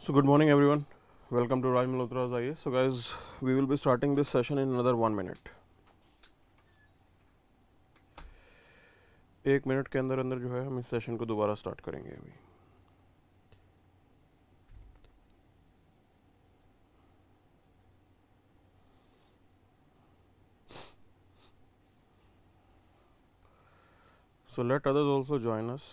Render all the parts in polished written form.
So good morning everyone, welcome to Raj Malhotra IAS. So guys, we will be starting this session in another 1 minute. 1 minute के अंदर अंदर जो है हम इस सेशन को दोबारा स्टार्ट करेंगे अभी. So let others also join us.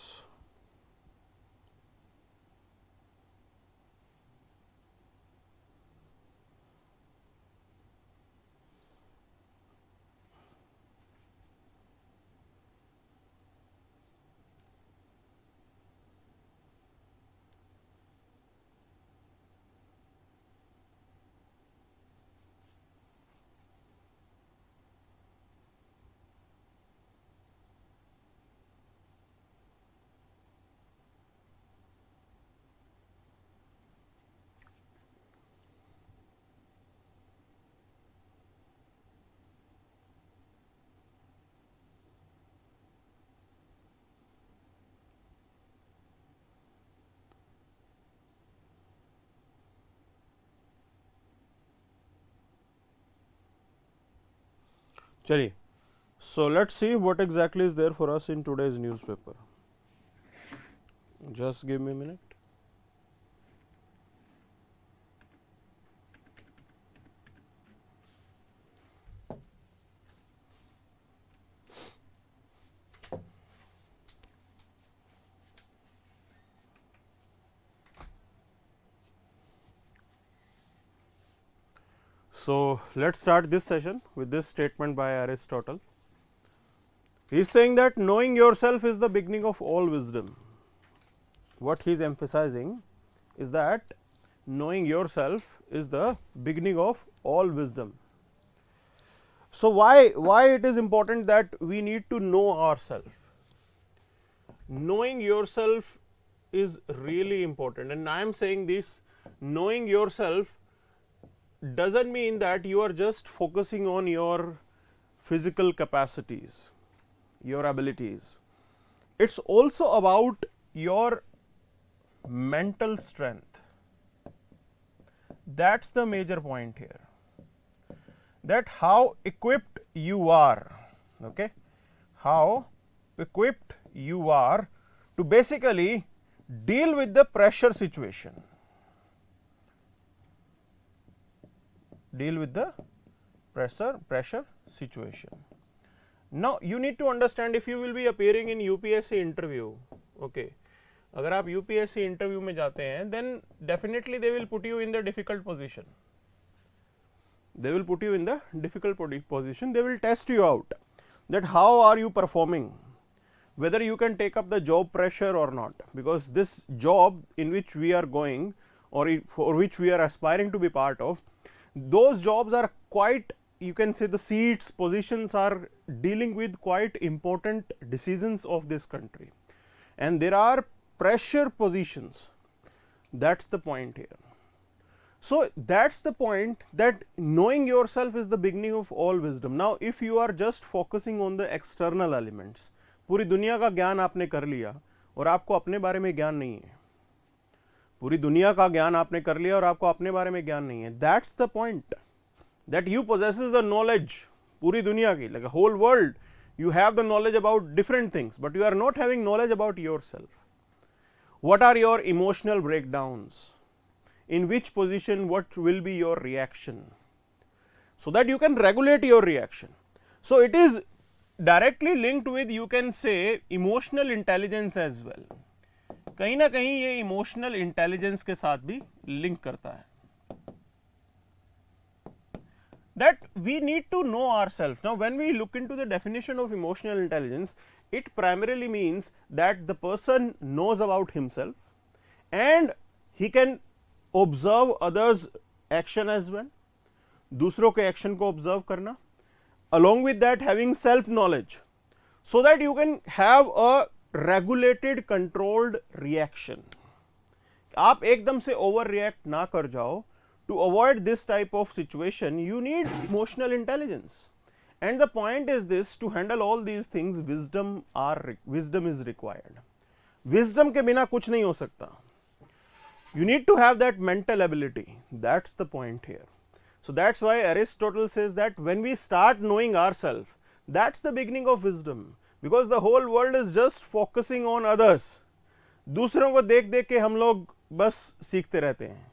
चलिए, so let's see what exactly is there for us in today's newspaper. Just give me a minute. So let's start this session with this statement by Aristotle. He is saying that knowing yourself is the beginning of all wisdom. What he is emphasizing is that knowing yourself is the beginning of all wisdom. So why it is important that we need to know ourselves? Knowing yourself is really important, and I am saying this, knowing yourself doesn't mean that you are just focusing on your physical capacities, your abilities. It's also about your mental strength. That's the major point here, that how equipped you are, okay, how equipped you are to basically deal with the pressure situation. Deal with the pressure situation. Now you need to understand, if you will be appearing in UPSC interview, okay, अगर आप UPSC interview में जाते हैं, then definitely they will put you in the difficult position. They will put you in the difficult position. They will test you out, that how are you performing, whether you can take up the job pressure or not, because this job in which we are going, or for which we are aspiring to be part of, those jobs are quite, you can say, the seats, positions are dealing with quite important decisions of this country, and there are pressure positions. That's the point here. So that's the point, that knowing yourself is the beginning of all wisdom. Now if you are just focusing on the external elements, पूरी दुनिया का ज्ञान आपने कर लिया और आपको अपने बारे में ज्ञान नहीं है, पूरी दुनिया का ज्ञान आपने कर लिया और आपको अपने बारे में ज्ञान नहीं है. That's the point, that you possesses the knowledge पूरी दुनिया की, like a whole world, you have the knowledge about different things, but you are not having knowledge about yourself. What are your emotional breakdowns, in which position what will be your reaction, so that you can regulate your reaction. So it is directly linked with, you can say, emotional intelligence as well. कहीं ना कहीं ये emotional intelligence के साथ भी link करता है. That we need to know ourselves. Now when we look into the definition of emotional intelligence, it primarily means that the person knows about himself and he can observe others action as well, दूसरों के action को observe करना, along with that having self knowledge, so that you can have a regulated controlled reaction. आप एकदम से over react ना कर जाओ. To avoid this type of situation, you need emotional intelligence, and the point is this, to handle all these things, wisdom is required. Wisdom के बिना कुछ नहीं हो सकता. You need to have that mental ability. That's the point here. So that's why Aristotle says that when we start knowing ourselves, that's the beginning of wisdom, because the whole world is just focusing on others. दूसरों को देख देख के हम लोग बस सीखते रहते हैं.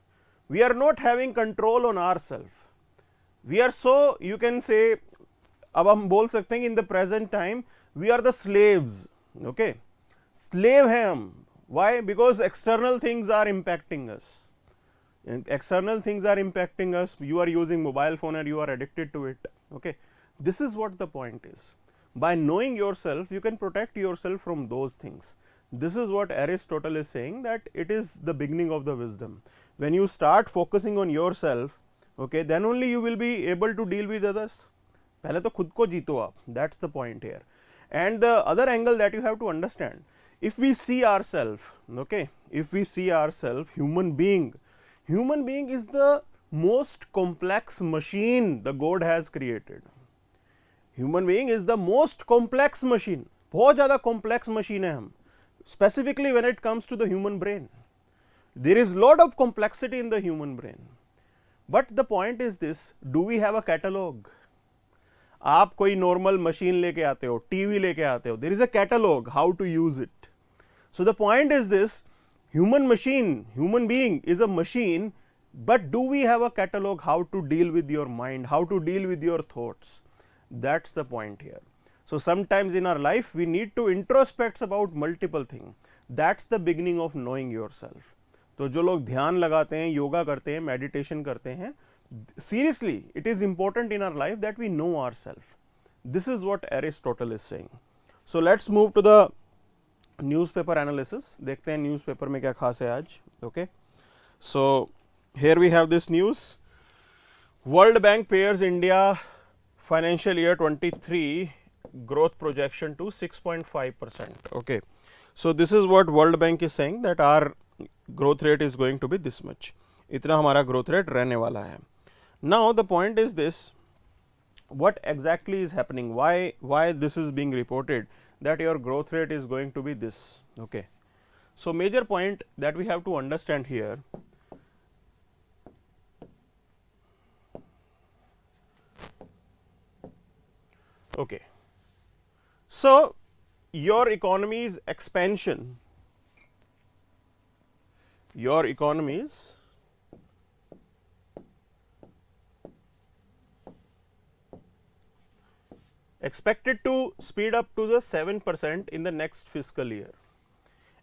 We are not having control on ourselves. We are so, you can say, अब हम बोल सकते हैं कि in the present time we are the slaves. Okay, slave हैं हम. Why? Because external things are impacting us. External things are impacting us. You are using mobile phone and you are addicted to it. Okay, this is what the point is. By knowing yourself, you can protect yourself from those things. This is what Aristotle is saying, that it is the beginning of the wisdom. When you start focusing on yourself, okay, then only you will be able to deal with others. पहले तो खुद को जीतो आप. That's the point here. And the other angle that you have to understand, if we see ourselves, okay, if we see ourselves, human being is the most complex machine the God has created. Human being is the most complex machine. बहुत ज़्यादा complex machine है हम. Specifically when it comes to the human brain, there is lot of complexity in the human brain. But the point is this: do we have a catalog? आप कोई normal machine लेके आते हो, TV लेके आते हो, there is a catalog how to use it. So the point is this: human being is a machine, but do we have a catalog how to deal with your mind, how to deal with your thoughts? That's the point here. So sometimes in our life we need to introspect about multiple things. That's the beginning of knowing yourself. तो जो लोग ध्यान लगाते हैं, योगा करते हैं, meditation करते हैं, seriously it is important in our life that we know ourselves. This is what Aristotle is saying. So let's move to the newspaper analysis. देखते हैं न्यूज़पेपर में क्या खास है आज. Okay, so here we have this news. World Bank pares India financial year 23 growth projection to 6.5%. okay, so this is what World Bank is saying, that our growth rate is going to be this much. इतना हमारा growth rate रहने वाला है. Now the point is this: what exactly is happening? Why this is being reported that your growth rate is going to be this? Okay, so major point that we have to understand here. Okay, so your economy's expansion, your economy's expected to speed up to the 7% in the next fiscal year,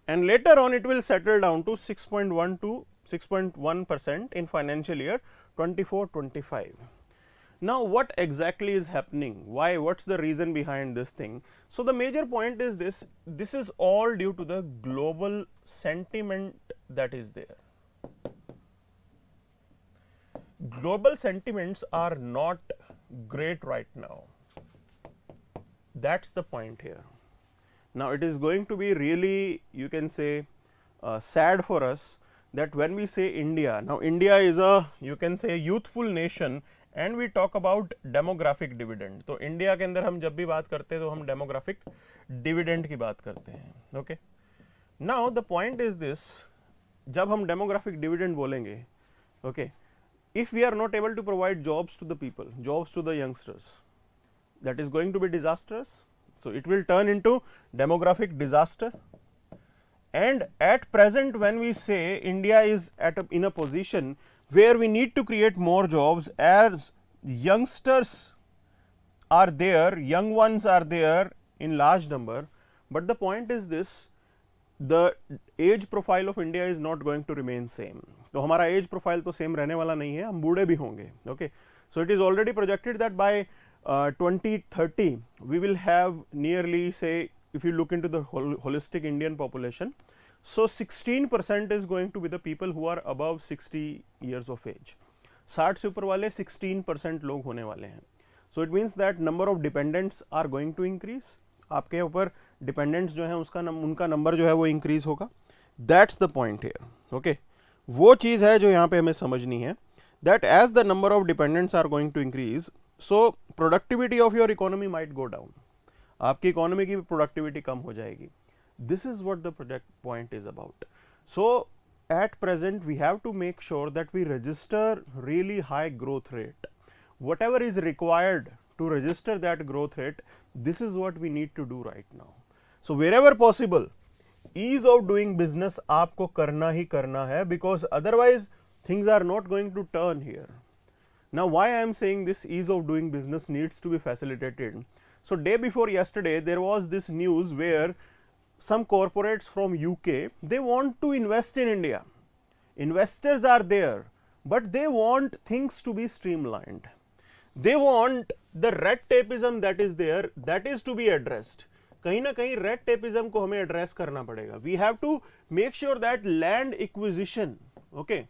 and later on it will settle down to 6.1 to 6.1% in financial year 24-25. Now what exactly is happening? Why? What's the reason behind this thing? So the major point is this: this is all due to the global sentiment that is there. Global sentiments are not great right now. That's the point here. Now it is going to be really, you can say, sad for us that when we say India, now India is a, you can say, youthful nation, and we talk about demographic dividend. तो India के अंदर हम जब भी बात करते हैं तो हम डेमोग्राफिक डिविडेंड की बात करते हैं. Okay, now the point is this: जब हम डेमोग्राफिक डिविडेंड बोलेंगे, okay, if we are not able to provide jobs to the people, jobs to the youngsters, that is going to be disastrous. So it will turn into demographic disaster. And at present when we say India is in a position where we need to create more jobs, as youngsters are there, young ones are there in large number, but the point is this: the age profile of India is not going to remain same. तो हमारा as profile तो same रहने वाला नहीं है, हम बूढ़े भी होंगे. Okay, so it is already projected that bye 2030 we will have nearly, say, if you look into the holistic Indian population, so 16% is going to be the people who are above 60 years of age. 60 से ऊपर वाले 16% लोग होने वाले हैं. So it means that number of dependents are going to increase. आपके ऊपर dependents जो हैं उनका नंबर जो है वो increase होगा. That's the point here. Okay, वो चीज़ है जो यहाँ पे हमें समझनी है, that as the number of dependents are going to increase, so productivity of your economy might go down. आपकी इकोनॉमी की प्रोडक्टिविटी कम हो जाएगी. This is what the project point is about. So at present we have to make sure that we register really high growth rate. Whatever is required to register that growth rate, this is what we need to do right now. So wherever possible, ease of doing business आपको करना ही करना है, because otherwise things are not going to turn here. Now why I am saying this ease of doing business needs to be facilitated. So day before yesterday there was this news where some corporates from UK, they want to invest in India. Investors are there, but they want things to be streamlined. They want the red tapeism that is there, that is to be addressed. कहीं ना कहीं red tapeism को हमें address करना पड़ेगा. We have to make sure that land acquisition, okay,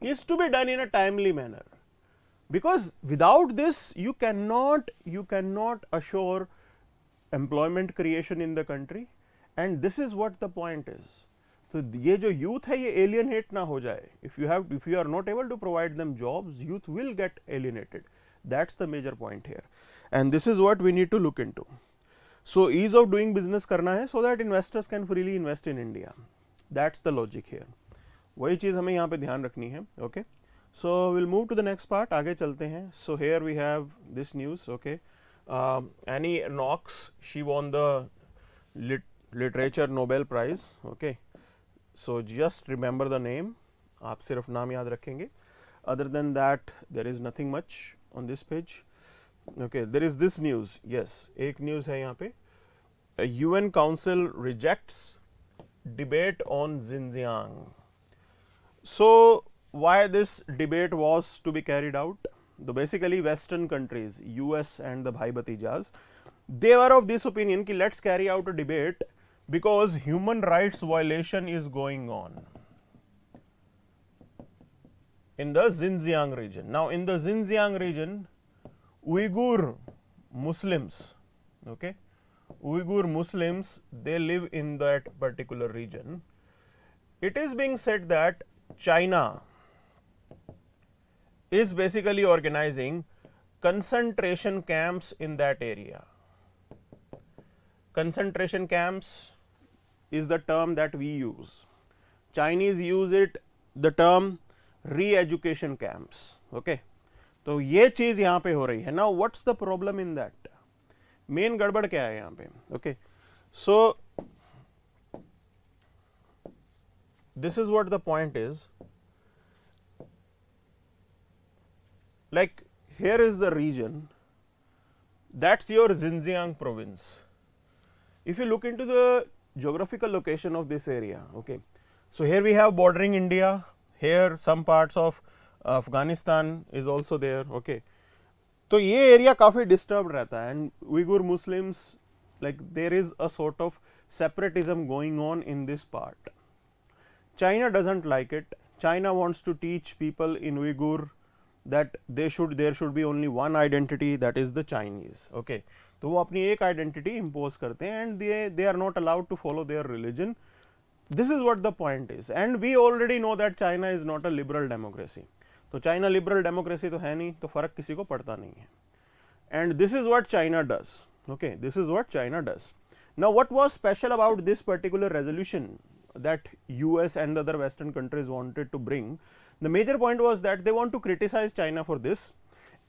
is to be done in a timely manner, because without this you cannot assure employment creation in the country, and this is what the point is. So ये जो youth है ये alienate ना हो जाए. If you are not able to provide them jobs, youth will get alienated. That's the major point here, and this is what we need to look into. So ease of doing business करना है so that investors can freely invest in India. That's the logic here. वही चीज़ हमें यहाँ पे ध्यान रखनी है. Okay, so we'll move to the next part. आगे चलते हैं. So here we have this news. Okay, Annie Knox, she won the literature Nobel Prize. Okay, so just remember the name. आप सिर्फ नाम याद रखेंगे. Other than that, there is nothing much on this page. Okay, there is this news. Yes, एक news है यहाँ पे. A UN Council rejects debate on Xinjiang. So why this debate was to be carried out? The basically Western countries, US and the Bhai Bhatijas, they were of this opinion कि let's carry out a debate because human rights violation is going on in the Xinjiang region. Now in the Xinjiang region, Uyghur Muslims, okay, Uyghur Muslims, they live in that particular region. It is being said that China is basically organizing concentration camps in that area. Concentration camps is the term that we use. Chinese use it, the term re-education camps. Okay, तो ये चीज़ यहाँ पे हो रही है. Now what's the problem in that? Main गड़बड़ क्या है यहाँ पे? Okay, so this is what the point is. Like here is the region, that's your Xinjiang province. If you look into the geographical location of this area, okay, so here we have bordering India, here some parts of Afghanistan is also there. Okay, तो ये area काफ़ी disturbed रहता है, and Uyghur Muslims, like there is a sort of separatism going on in this part. China doesn't like it. China wants to teach people in Uyghur that there should be only one identity, that is the Chinese. Okay, तो वो अपनी एक identity impose करते हैं, and they are not allowed to follow their religion. This is what the point is, and we already know that China is not a liberal democracy. तो China liberal democracy तो है नहीं, तो फर्क किसी को पड़ता नहीं है. And this is what China does. Okay, this is what China does. Now what was special about this particular resolution that US and the other Western countries wanted to bring? The major point was that they want to criticize China for this,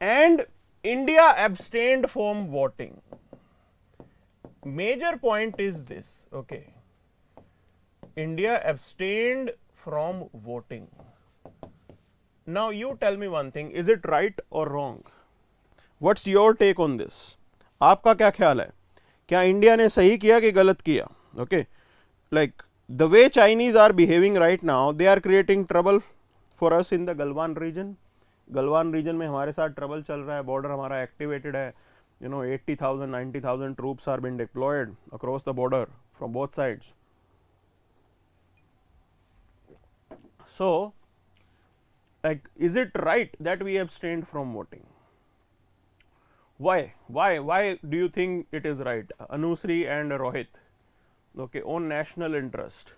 and India abstained from voting. Major point is this. Okay, India abstained from voting. Now you tell me one thing, is it right or wrong? What's your take on this? आपका क्या ख्याल है? क्या India ने सही किया कि गलत किया? Okay, like the way Chinese are behaving right now, they are creating trouble for us in the Galwan region. Galwan region में हमारे साथ trouble चल रहा है, border हमारा activated है, you know 80,000 90,000 troops are being deployed across the border from both sides. So like, is it right that we abstained from voting? Why do you think it is right? Anusri and Rohit, okay, on national interest.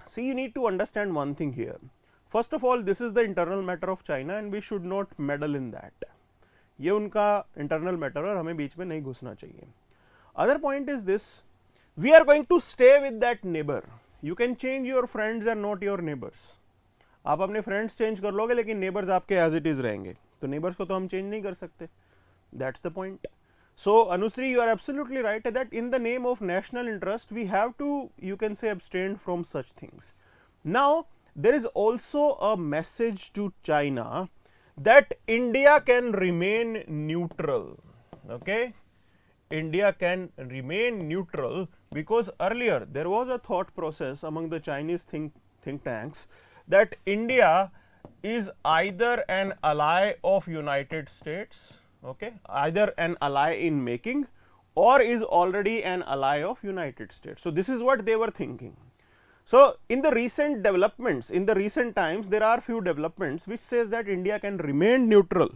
See, you need to understand one thing here. First of all, this is the internal matter of China and we should not meddle in that. ये उनका internal matter और हमें बीच में नहीं घुसना चाहिए. Other point is this, we are going to stay with that neighbor. you can change your friends and not your neighbors. आप अपने फ्रेंड्स चेंज कर लोगे लेकिन नेबर्स आपके एज इट इज रहेंगे, तो नेबर्स को तो हम चेंज नहीं कर सकते. That's the point. So Anusri, you are absolutely right that in the name of national interest we have to, you can say, abstain from such things. Now there is also a message to China that India can remain neutral. Okay, India can remain neutral because earlier there was a thought process among the Chinese think tanks that India is either an ally of United States, okay, either an ally in making or is already an ally of United States. So this is what they were thinking. So in the recent developments, in the recent times, there are few developments which says that India can remain neutral,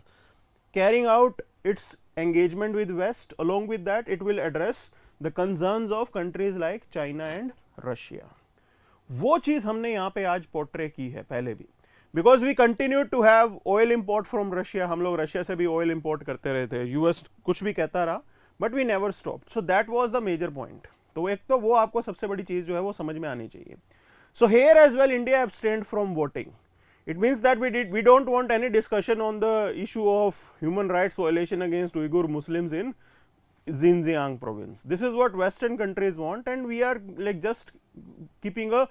carrying out its engagement with West. Along with that, it will address the concerns of countries like China and Russia. वो चीज हमने यहाँ पे आज portray की है पहले भी, because we continue to have oil import from Russia. हम लोग रशिया से भी ऑयल इम्पोर्ट करते रहे थे, यूएस कुछ भी कहता रहा, but we never stop. So that was the major point. तो एक तो वो आपको सबसे बड़ी चीज जो है वो समझ में आनी चाहिए. So here as well India abstained from voting. It means that we don't want any discussion on the issue of human rights violation against Uyghur Muslims in Xinjiang province. This is what Western countries want, and we are like just keeping a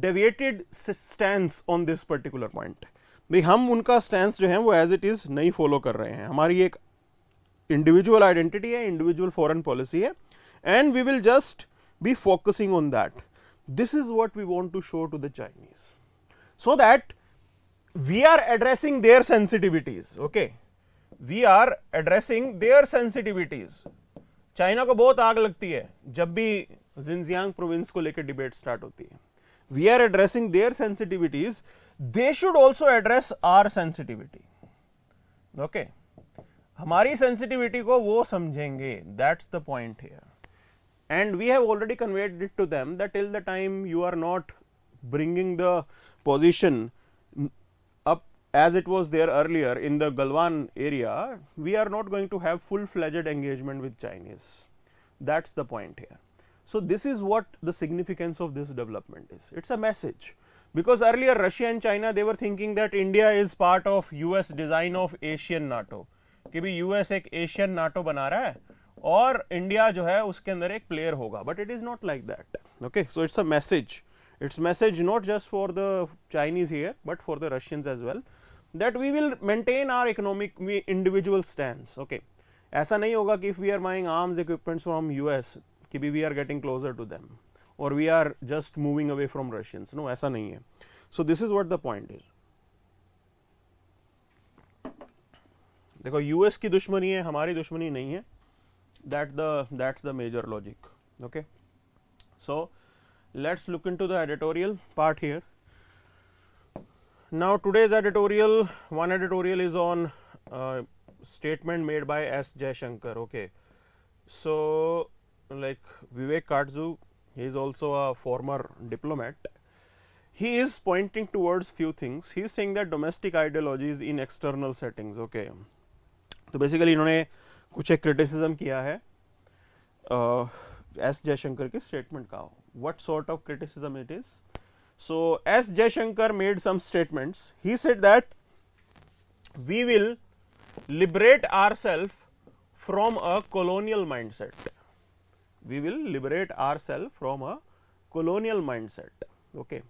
deviated stance on this particular point. भाई हम उनका stance जो है वो as it is नहीं follow कर रहे हैं. हमारी एक individual identity है, individual foreign policy है, and we will just be focusing on that. This is what we want to show to the Chinese, so that we are addressing their sensitivities. Okay, we are addressing their sensitivities. China को बहुत आग लगती है जब भी Jinjiang province को लेकर debate start होती है. We are addressing their sensitivities. They should also address our sensitivity. Okay, हमारी sensitivity को वो समझेंगे. That's the point here. And we have already conveyed it to them that till the time you are not bringing the position up as it was there earlier in the Galwan area, we are not going to have full-fledged engagement with Chinese. That's the point here. So this is what the significance of this development is. It's a message, because earlier Russia and China, they were thinking that India is part of US design of Asian NATO, कि भी US एक Asian NATO बना रहा है और India जो है उसके अंदर एक player होगा, but it is not like that. Okay, so it's a message. It's message not just for the Chinese here, but for the Russians as well, that we will maintain our economic individual stance. Okay, ऐसा नहीं होगा कि if we are buying arms equipments from US कि भी we are getting closer to them or we are just moving away from Russians. No, ऐसा नहीं है. So this is what the point is. देखो US की दुश्मनी है, हमारी दुश्मनी नहीं है. That's the major logic. Okay, so let's look into the editorial part here. Now today's editorial, one editorial is on statement made by S. Jaishankar. Okay, so like Vivek Katzzu, he is also a former diplomat. He is pointing towards few things. He is saying that domestic ideologies in external settings. Okay, तो basically इन्होंने कुछ एक criticism किया है S. Jaishankar के statement का. What sort of criticism it is? So S. Jaishankar made some statements. He said that we will liberate ourselves from a colonial mindset. We will liberate ourselves from a colonial mindset. Okay,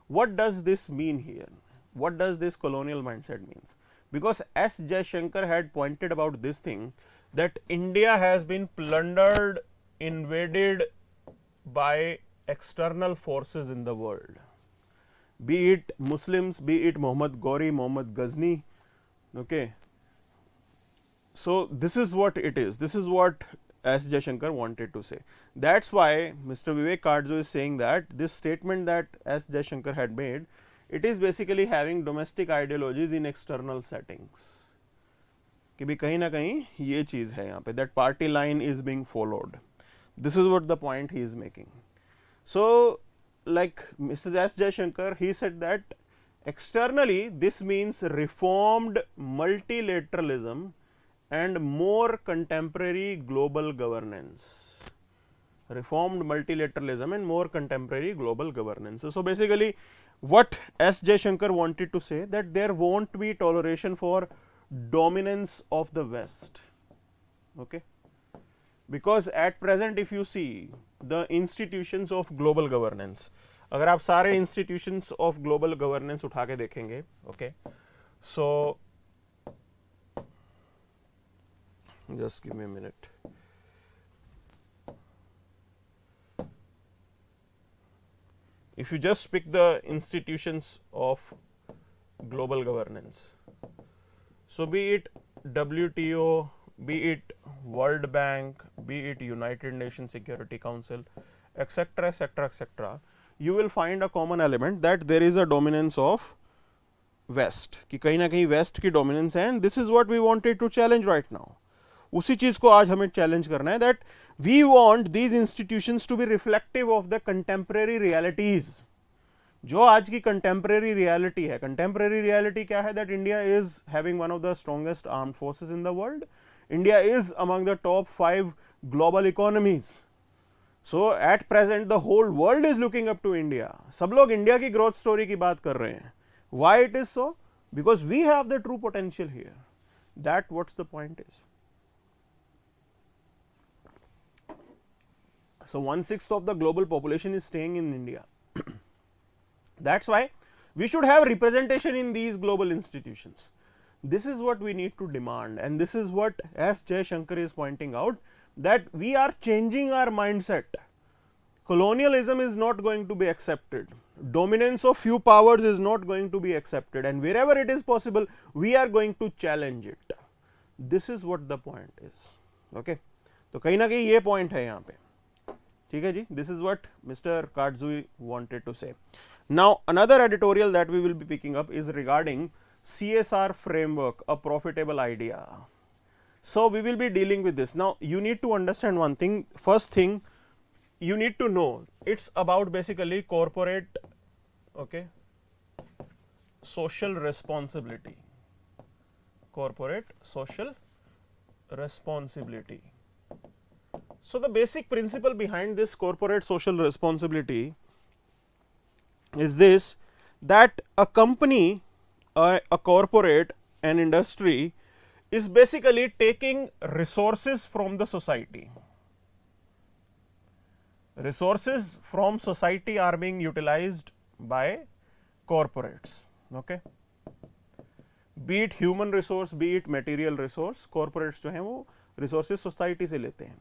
what does this mean here? What does this colonial mindset means? Because S. Jaishankar had pointed about this thing, that India has been plundered, invaded by external forces in the world, be it Muslims, be it Muhammad Ghori, Muhammad Ghazni. Okay, so this is what it is. This is what S. Jaishankar wanted to say. That's why Mr. Vivek Katzzu is saying that this statement that S. Jaishankar had made, it is basically having domestic ideologies in external settings. कि भी कहीं ना कहीं ये चीज़ है यहाँ पे, that party line is being followed. This is what the point he is making. So like Mr. S. Jaishankar, he said that externally this means reformed multilateralism and more contemporary global governance. reformed multilateralism and more contemporary global governance. So basically what S. Jaishankar wanted to say, that there won't be toleration for dominance of the West, okay, because at present if you see the institutions of global governance, अगर आप सारे institutions of global governance उठा के देखेंगे, okay, so just give me a minute. If you just pick the institutions of global governance, so be it WTO, be it World Bank, be it United Nations Security Council, etc., etc., etc., you will find a common element that there is a dominance of West, कि कहीं ना कहीं West की dominance है, and this is what we wanted to challenge right now. उसी चीज को आज हमें challenge करना है, that we want these institutions to be reflective of the contemporary realities. जो आज की contemporary reality है, contemporary reality क्या है, that India is having one of the strongest armed forces in the world. India is among the top 5 global economies. So at present the whole world is looking up to India. सब लोग India की growth story की बात कर रहे हैं. Why it is so? Because we have the true potential here. That what's the point is. So 1/6 of the global population is staying in India. That's why we should have representation in these global institutions. This is what we need to demand, and this is what S. Jaishankar is pointing out, that we are changing our mindset. Colonialism is not going to be accepted. Dominance of few powers is not going to be accepted, and wherever it is possible, we are going to challenge it. This is what the point is. Okay, तो कहीं ना कहीं ये point है यहाँ पे, ठीक है जी. This is what Mr. Karzui wanted to say. Now another editorial that we will be picking up is regarding CSR framework, a profitable idea. So we will be dealing with this. Now you need to understand one thing. First thing you need to know, it's about basically corporate, okay, social responsibility. Corporate social responsibility. So the basic principle behind this corporate social responsibility is this, that a company, a corporate, an industry is basically taking resources from the society. Resources from society are being utilized by corporates, okay. Be it human resource, be it material resource, corporates जो हैं वो resources society से लेते हैं.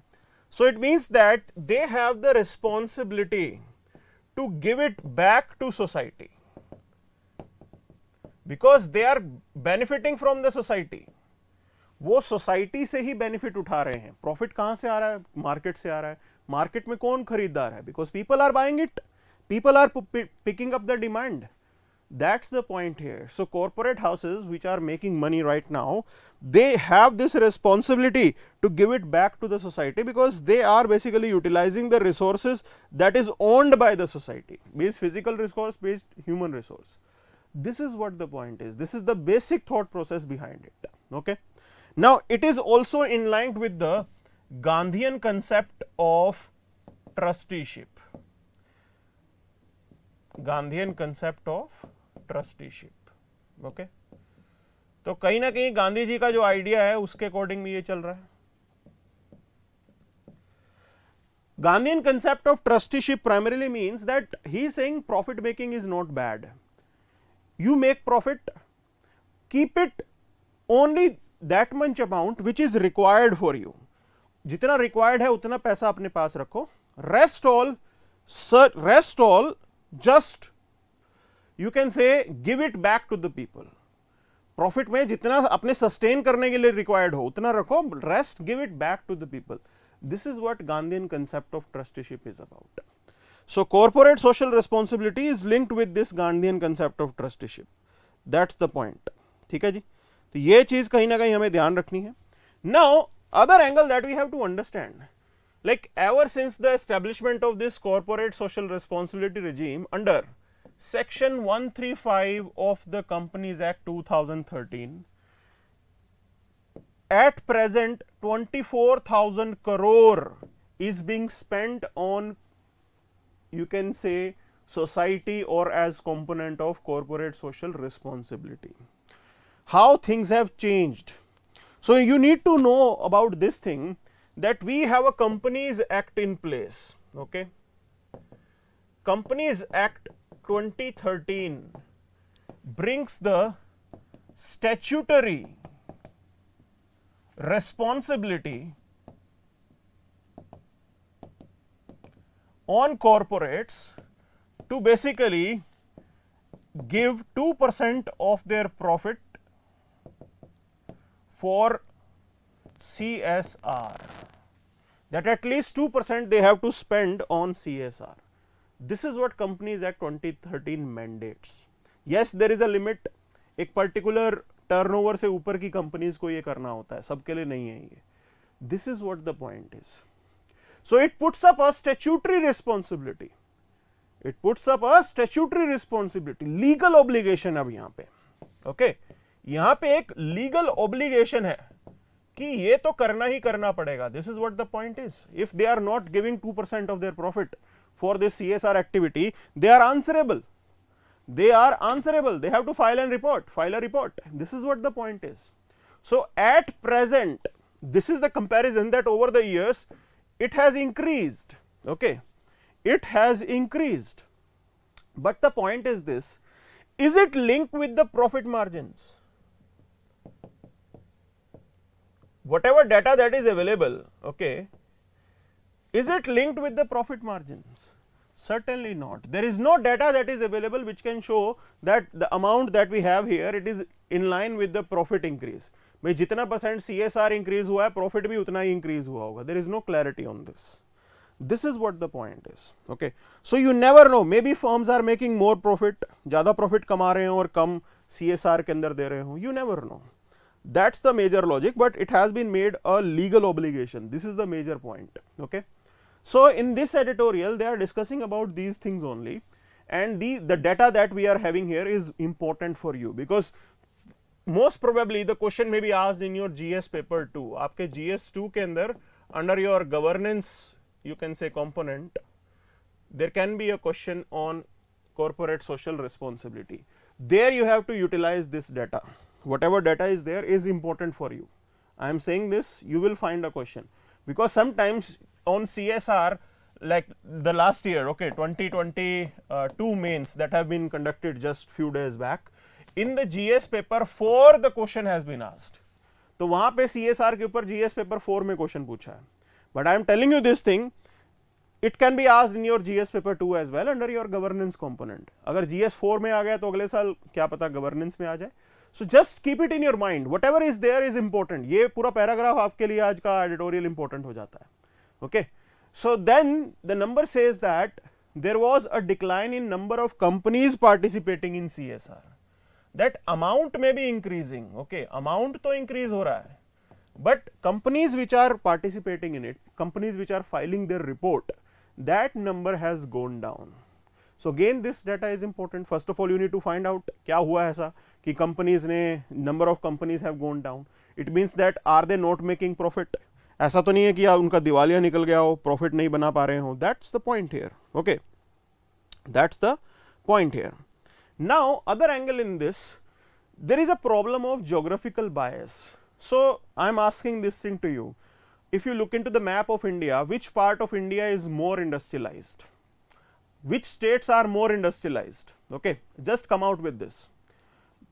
So it means that they have the responsibility to give it back to society, because they are benefiting from the society. वो society से ही benefit उठा रहे हैं. प्रॉफिट कहाँ से आ रहा है? मार्केट से आ रहा है. मार्केट में कौन खरीदार है? Because people are buying it, people are picking up the demand. That's the point here. So corporate houses which are making money right now, they have this responsibility to give it back to the society, because they are basically utilizing the resources that is owned by the society, be it physical resource, be it human resource. This is what the point is. This is the basic thought process behind it, okay. Now it is also in line with the Gandhian concept of trusteeship. Gandhian concept of trusteeship, okay. तो कहीं ना कहीं गांधी जी का जो idea है उसके according में ये चल रहा है. Gandhian concept of trusteeship primarily means that he is saying profit making is not bad. You make profit, keep it only that much amount which is required for you. जितना required है उतना पैसा अपने पास रखो. Rest all just you can say give it back to the people. Profit में जितना अपने sustain करने के लिए required हो उतना रखो, rest give it back to the people. This is what Gandhian concept of trusteeship is about. So corporate social responsibility is linked with this Gandhian concept of trusteeship. That's the point. ठीक है जी. तो ये चीज कहीं ना कहीं हमें ध्यान रखनी है. Now other angle that we have to understand, like ever since the establishment of this corporate social responsibility regime under section 135 of the Companies Act 2013, at present 24,000 crore is being spent on, you can say, society or as component of corporate social responsibility. How things have changed. So, you need to know about this thing, that we have a Companies Act in place. Okay. Companies Act 2013 brings the statutory responsibility on corporates to basically give 2% of their profit for CSR, that at least 2% they have to spend on CSR. This is what Companies Act 2013 mandates. Yes, there is a limit. एक particular turnover से ऊपर की companies को ये करना होता है, सबके लिए नहीं है ये. This is what the point is. So, it puts up a statutory responsibility. It puts up a statutory responsibility, legal obligation अब यहाँ पे. Okay, यहाँ पे एक legal obligation है कि ये तो करना ही करना पड़ेगा. This is what the point is. If they are not giving 2% of their profit for this CSR activity, they are answerable. They are answerable. They have to file a report. This is what the point is. So, at present, this is the comparison that over the years it has increased. Okay, it has increased. But the point is this: is it linked with the profit margins? Whatever data that is available, okay, is it linked with the profit margins? Certainly not. There is no data that is available which can show that the amount that we have here, it is in line with the profit increase. भाई जितना % CSR increase हुआ है, profit भी उतना ही increase हुआ होगा. There is no clarity on this. This is what the point is. Okay. So, you never know, maybe firms are making more profit, ज़्यादा profit कमा रहे हैं और कम CSR के अंदर दे रहे हों. You never know. That's the major logic, but it has been made a legal obligation. This is the major point. Okay. So, in this editorial they are discussing about these things only, and the data that we are having here is important for you, because most probably the question may be asked in your GS paper 2. आपके GS 2 के अंदर under your governance, you can say, component, there can be a question on corporate social responsibility. There you have to utilize this data. Whatever data is there is important for you. I am saying this, you will find a question, because sometimes on CSR, like the last year, okay, 2022 mains that have been conducted just few days back, in the GS paper 4 the question has been asked. तो वहाँ पे CSR के ऊपर GS paper 4 में question पूछा है. But I am telling you this thing, it can be asked in your GS paper 2 as well under your governance component. अगर GS 4 में आ गया तो अगले साल क्या पता governance में आ जाए. So just keep it in your mind, whatever is there is important. ये पूरा paragraph आपके लिए आज का editorial important हो जाता है. Okay. So then the number says that there was a decline in number of companies participating in CSR. That amount may be increasing. Okay, amount तो increase हो रहा है, but companies which are participating in it, companies which are filing their report, that number has gone down. So again this data is important. First of all you need to find out क्या हुआ ऐसा कि companies ने, number of companies have gone down. It means that are they not making profit? ऐसा तो नहीं है कि उनका दिवालिया निकल गया हो, प्रॉफिट नहीं बना पा रहे हो. That's the point here. Okay, that's the point here. Now other angle in this, there is a problem of geographical bias. So I am asking this thing to you. If you look into the map of India, which part of India is more industrialised? Which states are more industrialised? Okay, just come out with this.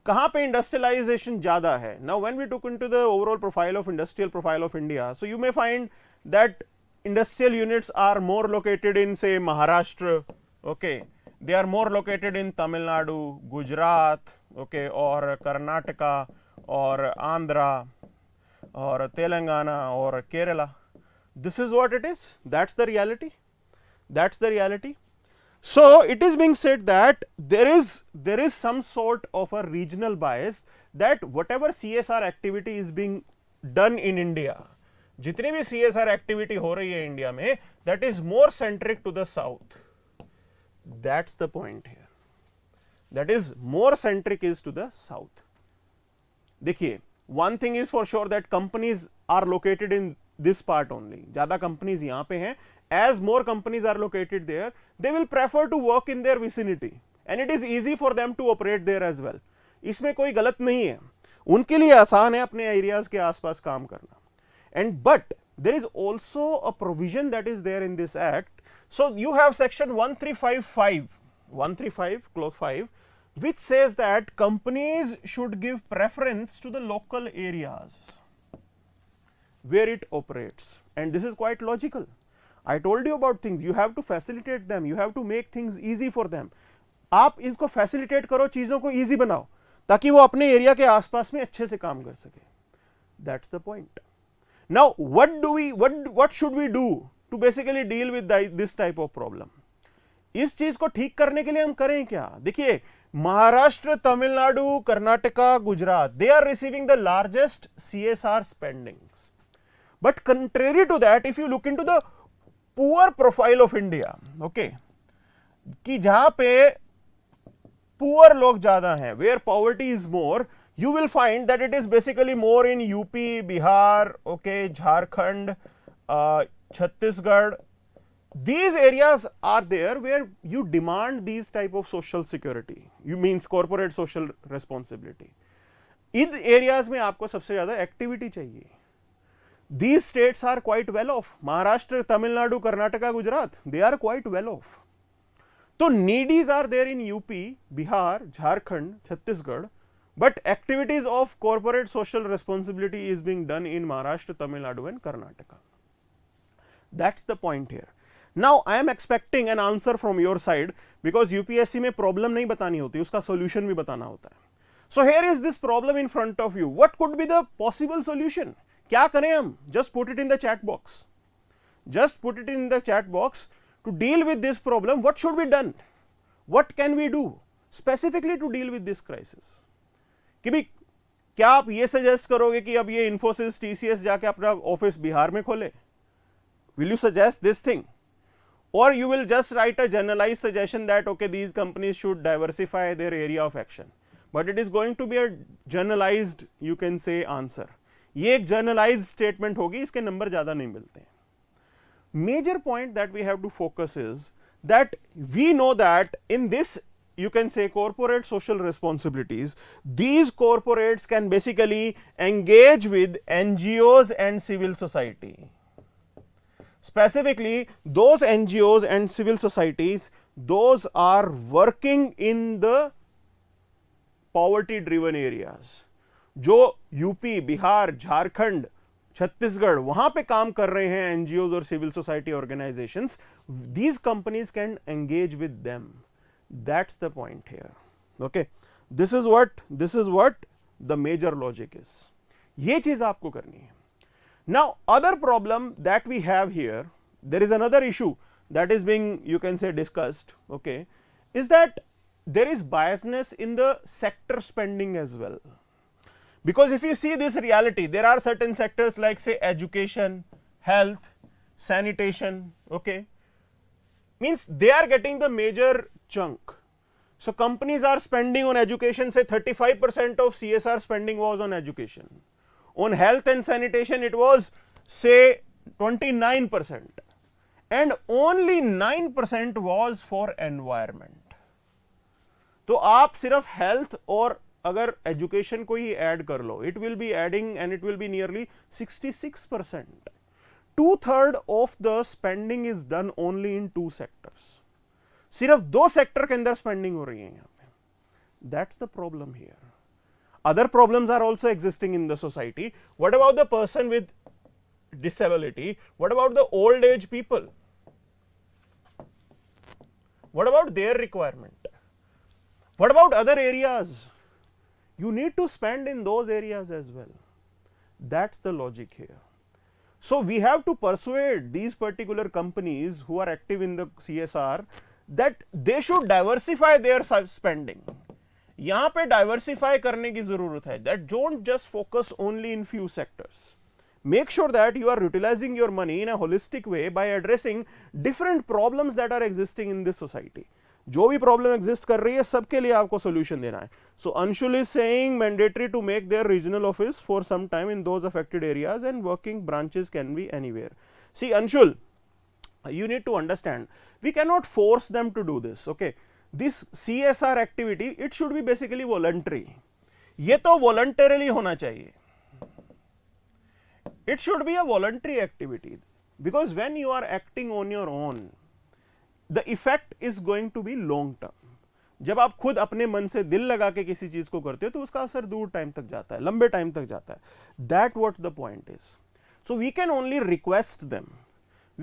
कहाँ पे industrialisation ज़्यादा है? Now when we took into the overall profile of industrial profile of India, so you may find that industrial units are more located in से Maharashtra, okay, they are more located in Tamil Nadu, Gujarat, okay, और कर्नाटका और आंध्रा और तेलंगाना और Kerala. This is what it is. That's the reality. That's the reality. So it is being said that there is some sort of a regional bias, that whatever CSR activity is being done in India, जितनी भी CSR activity हो रही है India में, that is more centric to the south. That's the point here. That is more centric is to the south. देखिए, one thing is for sure that companies are located in this part only. ज़्यादा companies यहाँ पे हैं. As more companies are located there, they will prefer to work in their vicinity, and it is easy for them to operate there as well. इसमें कोई गलत नहीं है, उनके लिए आसान है अपने एरियाज के आसपास काम करना. And but there is also a provision that is there in this act. So you have section 135 clause 5, which says that companies should give preference to the local areas where it operates, and this is quite logical. I told you about things, you have to facilitate them, you have to make things easy for them. आप इसको facilitate करो, चीज़ों को easy बनाओ ताकि वो अपने area के आसपास में अच्छे से काम कर सके. That's the point. Now what should we do to basically deal with this type of problem? इस चीज को ठीक करने के लिए हम करें क्या? देखिए, Maharashtra, Tamil Nadu, Karnataka, Gujarat, they are receiving the largest CSR spendings. But contrary to that, if you look into the poor profile of India, okay, कि जहां पे poor लोग ज्यादा हैं, where poverty is more, you will find that it is basically more in UP, Bihar, okay, Jharkhand, Chhattisgarh. These areas are there where you demand these type of social security, you means corporate social responsibility. In areas में आपको सबसे ज़्यादा activity चाहिए. These states are quite well off. Maharashtra, Tamil Nadu, Karnataka, Gujarat, they are quite well off. So needies are there in UP, Bihar, Jharkhand, Chhattisgarh. But activities of corporate social responsibility is being done in Maharashtra, Tamil Nadu and Karnataka. That's the point here. Now I am expecting an answer from your side, because UPSC में problem नहीं बतानी होती, उसका solution भी बताना होता है. So here is this problem in front of you. What could be the possible solution? क्या करें हम? Just put it in the chat box. Just put it in the chat box. To deal with this problem, what should be done? What can we do specifically to deal with this crisis? कि भी क्या आप ये suggest करोगे कि अब ये Infosys, TCS जाके अपना ऑफिस बिहार में खोले? Will you suggest this thing? Or you will just write a generalized suggestion that okay, these companies should diversify their area of action, but it is going to be a generalized, you can say, answer. ये एक generalized statement होगी, इसके number ज़्यादा नहीं मिलते हैं. Major point that we have to focus is that we know that in this, you can say, corporate social responsibilities, these corporates can basically engage with NGOs and civil society. Specifically, those NGOs and civil societies, those are working in the poverty driven areas. जो UP, Bihar, Jharkhand, Chhattisgarh वहां पे काम कर रहे हैं NGOs और civil society organizations, these companies can engage with them. That's the point here. Okay, this is what the major logic is. ये चीज आपको करनी है. Now other problem that we have here, there is another issue that is being, you can say, discussed, okay, is that there is biasness in the sector spending as well. Because if you see this reality, there are certain sectors like say education, health, sanitation, okay, means they are getting the major chunk. So companies are spending on education, say 35% of CSR spending was on education. On health and sanitation it was say 29%, and only 9% was for environment. तो आप सिर्फ health और अगर education को ही add कर लो, it will be adding and it will be nearly 66%. 2/3 of the spending is done only in 2 sectors. सिर्फ 2 sector के अंदर spending हो रही है यहाँ पे. That's the problem here. Other problems are also existing in the society. What about the person with disability? What about the old age people? What about their requirement? What about other areas? You need to spend in those areas as well. That's the logic here. So we have to persuade these particular companies who are active in the CSR that they should diversify their spending. यहाँ पे diversify करने की ज़रूरत है. That don't just focus only in few sectors. Make sure that you are utilizing your money in a holistic way by addressing different problems that are existing in this society. जो भी problem exist कर रही है सबके लिए आपको solution देना है. So Anshul is saying mandatory to make their regional office for some time in those affected areas and working branches can be anywhere. See Anshul, you need to understand, we cannot force them to do this. Okay, this CSR activity, it should be basically voluntary. ये तो voluntarily होना चाहिए. It should be a voluntary activity, because when you are acting on your own, the effect is going to be long term. जब आप खुद अपने मन से दिल लगा के किसी चीज को करते हो तो उसका असर दूर टाइम तक जाता है, लंबे टाइम तक जाता है. That what the point is. So we can only request them.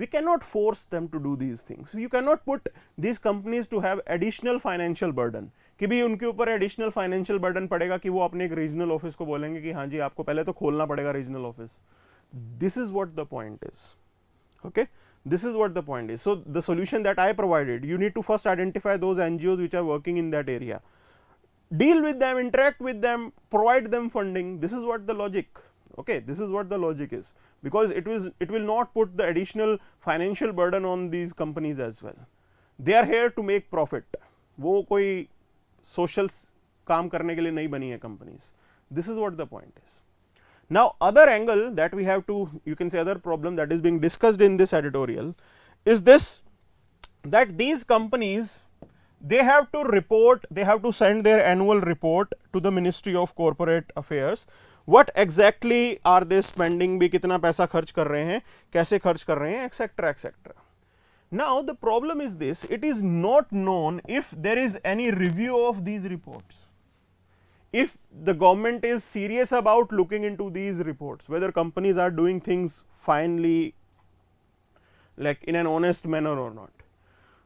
We cannot force them to do these things. You cannot put these companies to have additional financial burden. कि भी उनके ऊपर additional financial burden पड़ेगा कि वो अपने एक regional office को बोलेंगे कि हाँ जी आपको पहले तो खोलना पड़ेगा regional office. This is what the point is. Okay, this is what the point is. So the solution that I provided, you need to first identify those NGOs which are working in that area, deal with them, interact with them, provide them funding. This is what the logic. Okay, this is what the logic is, because it will not put the additional financial burden on these companies as well. They are here to make profit. वो कोई social काम करने के लिए नहीं बनी है companies. This is what the point is. Now other angle that we have to, you can say other problem that is being discussed in this editorial is this, that these companies, they have to report, they have to send their annual report to the Ministry of Corporate Affairs. What exactly are they spending, भी कितना पैसा खर्च कर रहे हैं, कैसे खर्च कर रहे हैं, etc. etc. Now the problem is this, it is not known if there is any review of these reports. If the government is serious about looking into these reports, whether companies are doing things finely, like in an honest manner or not.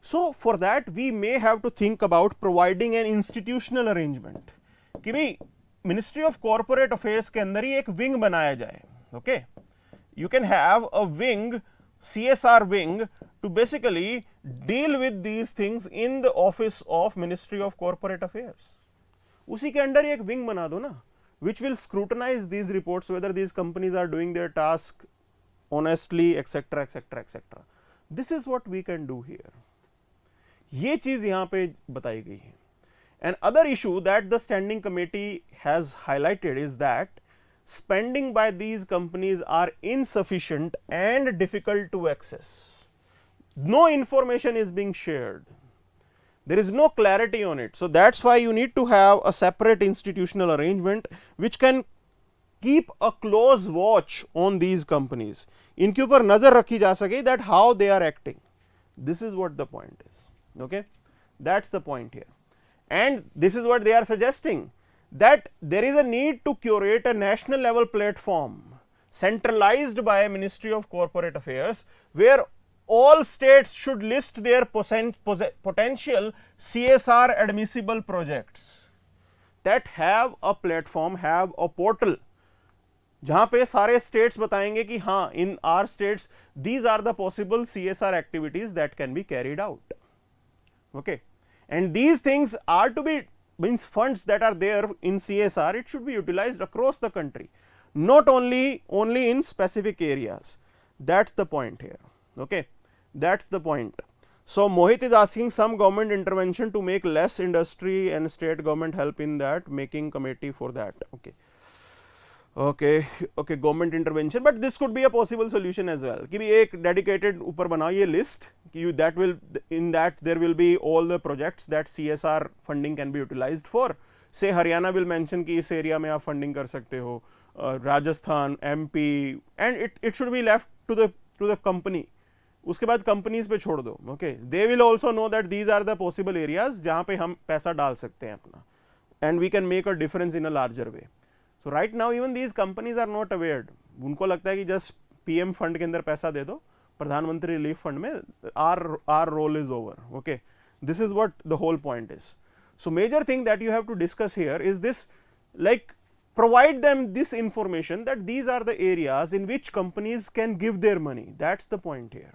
So for that we may have to think about providing an institutional arrangement कि भाई Ministry of Corporate Affairs के अंदर ही एक wing बनाया जाए. Okay, you can have a wing, CSR wing, to basically deal with these things in the office of Ministry of Corporate Affairs. उसी के अंदर एक wing बना दो ना, which will scrutinize these reports whether these companies are doing their task honestly, etc. etc. etc. This is what we can do here. ये चीज यहाँ पे बताई गई है. An other issue that the standing committee has highlighted is that spending by these companies are insufficient and difficult to access. No information is being shared. There is no clarity on it. So that's why you need to have a separate institutional arrangement which can keep a close watch on these companies. इनके ऊपर नजर रखी जा सके that how they are acting. This is what the point is. Okay, that's the point here. And this is what they are suggesting, that there is a need to curate a national level platform centralized by Ministry of Corporate Affairs, where all states should list their potential CSR admissible projects that have a platform, have a portal, जहाँ पे सारे states बताएंगे कि हाँ in our states these are the possible CSR activities that can be carried out. Okay, and these things are to be, means funds that are there in CSR, it should be utilized across the country, not only in specific areas. That's the point here. Okay, that's the point. So Mohit is asking some government intervention to make less industry and state government help in that, making committee for that. Okay. Okay, okay, government intervention, but this could be a possible solution as well. कि भी एक dedicated ऊपर बनाओ ये list कि you that will, in that there will be all the projects that CSR funding can be utilized for. Say Haryana will mention कि इस area में आप funding कर सकते हो, Rajasthan, MP, and it should be left to the company. उसके बाद companies पे छोड़ दो. Okay, they will also know that these are the possible areas जहाँ पे हम पैसा डाल सकते हैं अपना, and we can make a difference in a larger way. So right now even these companies are not aware. उनको लगता है कि just PM fund के अंदर पैसा दे दो, प्रधानमंत्री रिलीफ फंड में our role is over. Okay, this is what the whole point is. So major thing that you have to discuss here is this, like provide them this information that these are the areas in which companies can give their money. That's the point here.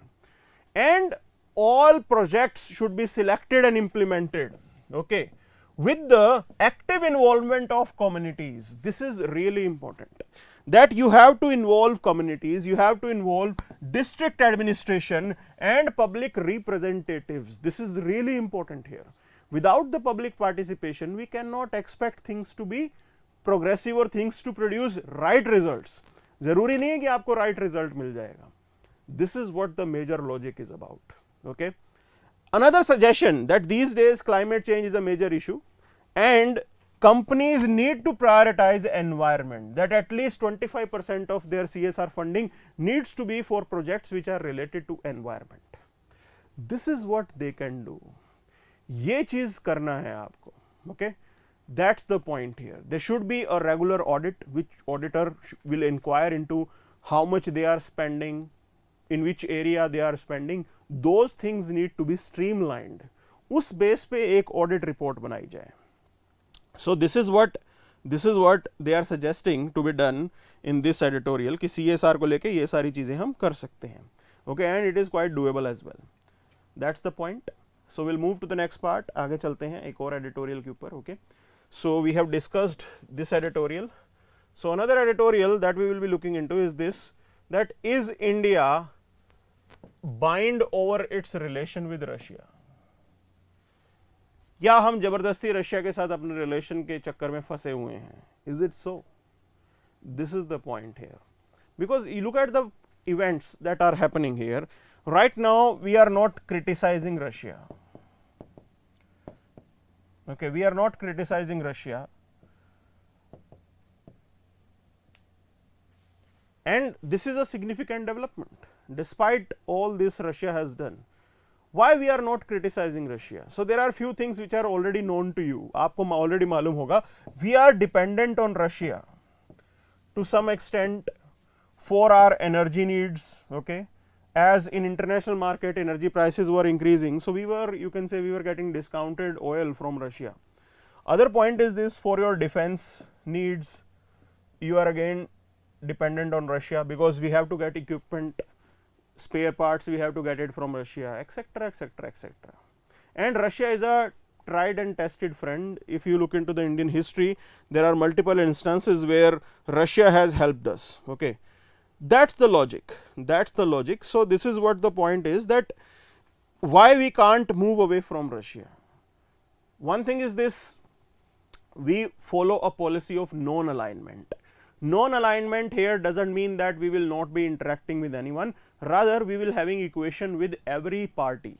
And all projects should be selected and implemented. Okay, with the active involvement of communities. This is really important, that you have to involve communities, you have to involve district administration and public representatives. This is really important here. Without the public participation, we cannot expect things to be progressive or things to produce right results. जरूरी नहीं है कि आपको right result मिल जाएगा. This is what the major logic is about. Okay. Another suggestion that these days climate change is a major issue and companies need to prioritize environment, that at least 25% of their CSR funding needs to be for projects which are related to environment. This is what they can do. ये चीज करना है आपको. Okay, that's the point here. There should be a regular audit which auditor will inquire into how much they are spending, in which area they are spending. Those things need to be streamlined. उस base पे एक audit report बनाई जाए. So this is what they are suggesting to be done in this editorial कि CSR को लेके ये सारी चीजें हम कर सकते हैं. Okay, and it is quite doable as well. That's the point. So we'll move to the next part. आगे चलते हैं एक और editorial के ऊपर. Okay, so we have discussed this editorial. So another editorial that we will be looking into is this, that is India bind over its relation with Russia. या हम जबरदस्ती रशिया के साथ अपने रिलेशन के चक्कर में फंसे हुए हैं. Is it so? This is the point here, because you look at the events that are happening here. Right now we are not criticizing Russia. Okay, we are not criticizing Russia, and this is a significant development. Despite all this Russia has done, why we are not criticizing Russia? So there are few things which are already known to you. आपको already मालूम होगा. We are dependent on Russia to some extent for our energy needs. Okay, as in international market energy prices were increasing, so you can say we were getting discounted oil from Russia. Other point is this, for your defense needs you are again dependent on Russia, because we have to get equipment, spare parts, we have to get it from Russia, etc., etc., etc. And Russia is a tried and tested friend. If you look into the Indian history, there are multiple instances where Russia has helped us. Okay, that's the logic. That's the logic. So this is what the point is, that why we can't move away from Russia. One thing is this, we follow a policy of non-alignment. Non-alignment here doesn't mean that we will not be interacting with anyone, rather we will having equation with every party.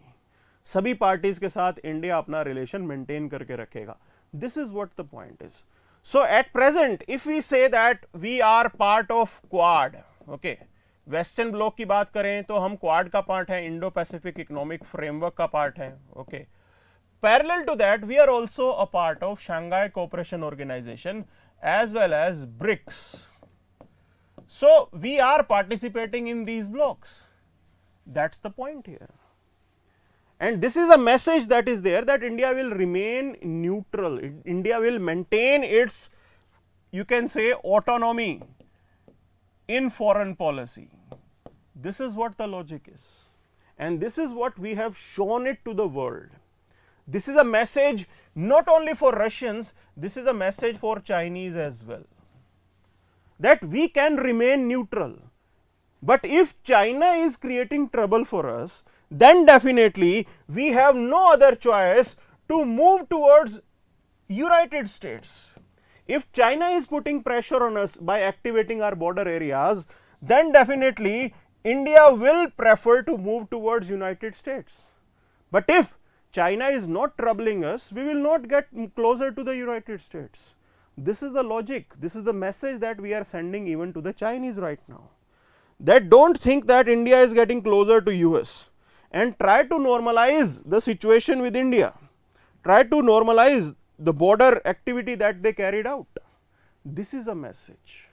सभी parties के साथ India अपना relation maintain करके रखेगा. This is what the point is. So at present, if we say that we are part of Quad, okay, Western bloc की बात करें तो हम Quad का part है, Indo-Pacific Economic Framework का part है. Okay, parallel to that, we are also a part of Shanghai Cooperation Organization as well as BRICS. So we are participating in these blocks. That's the point here. And this is a message that is there, that India will remain neutral. India will maintain its, you can say, autonomy in foreign policy. This is what the logic is, and this is what we have shown it to the world. This is a message not only for Russians, this is a message for Chinese as well, that we can remain neutral. But if China is creating trouble for us, then definitely we have no other choice to move towards United States. If China is putting pressure on us by activating our border areas, then definitely India will prefer to move towards United States. But if China is not troubling us, we will not get closer to the United States. This is the logic, this is the message that we are sending even to the Chinese right now, that don't think that India is getting closer to US, and try to normalize the situation with India, try to normalize the border activity that they carried out. This is a message.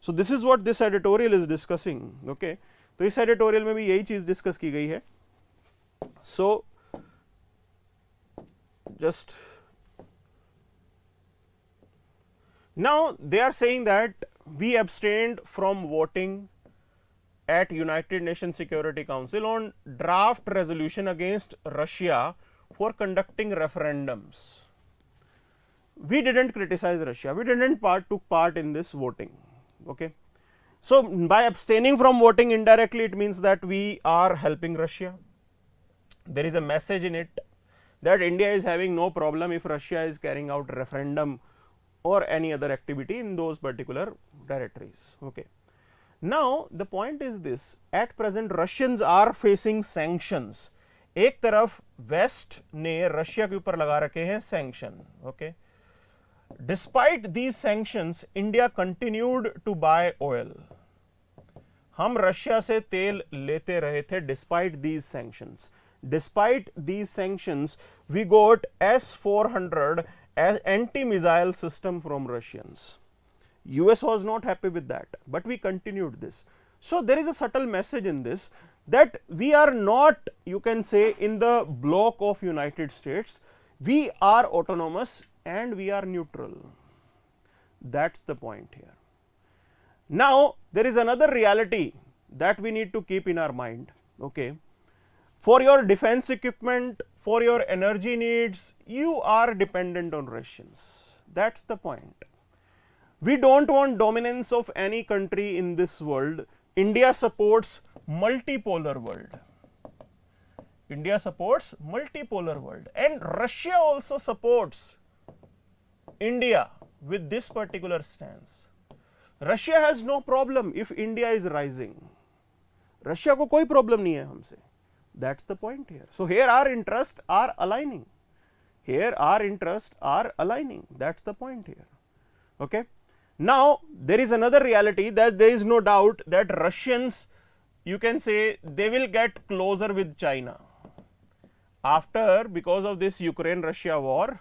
So this is what this editorial is discussing. Okay, तो इस editorial में भी यही चीज discuss की गई है. So just now they are saying that we abstained from voting at United Nations Security Council on draft resolution against Russia for conducting referendums. We didn't criticize Russia, we didn't took part in this voting. Okay, So by abstaining from voting indirectly, it means that we are helping Russia. There is a message in it that India is having no problem if Russia is carrying out referendum or any other activity in those particular territories. Okay. Now the point is this, at present Russians are facing sanctions. एक तरफ waste ने Russia के ऊपर लगा रखे हैं sanction. Okay, despite these sanctions India continued to buy oil. हम Russia से तेल लेते रहे थे despite these sanctions. Despite these sanctions, we got S-400 as anti-missile system from Russians. US was not happy with that, but we continued this. So there is a subtle message in this that we are not, you can say, in the bloc of United States. We are autonomous and we are neutral. That's the point here. Now there is another reality that we need to keep in our mind. Okay. For your defense equipment, for your energy needs, you are dependent on Russians. That's the point. We don't want dominance of any country in this world. India supports multipolar world. India supports multipolar world, and Russia also supports India with this particular stance. Russia has no problem if India is rising. Russia को कोई problem नहीं है हमसे. That's the point here. So here our interests are aligning. Here our interests are aligning. That's the point here. Okay. Now there is another reality that there is no doubt that Russians, you can say, they will get closer with China after, because of this Ukraine Russia war.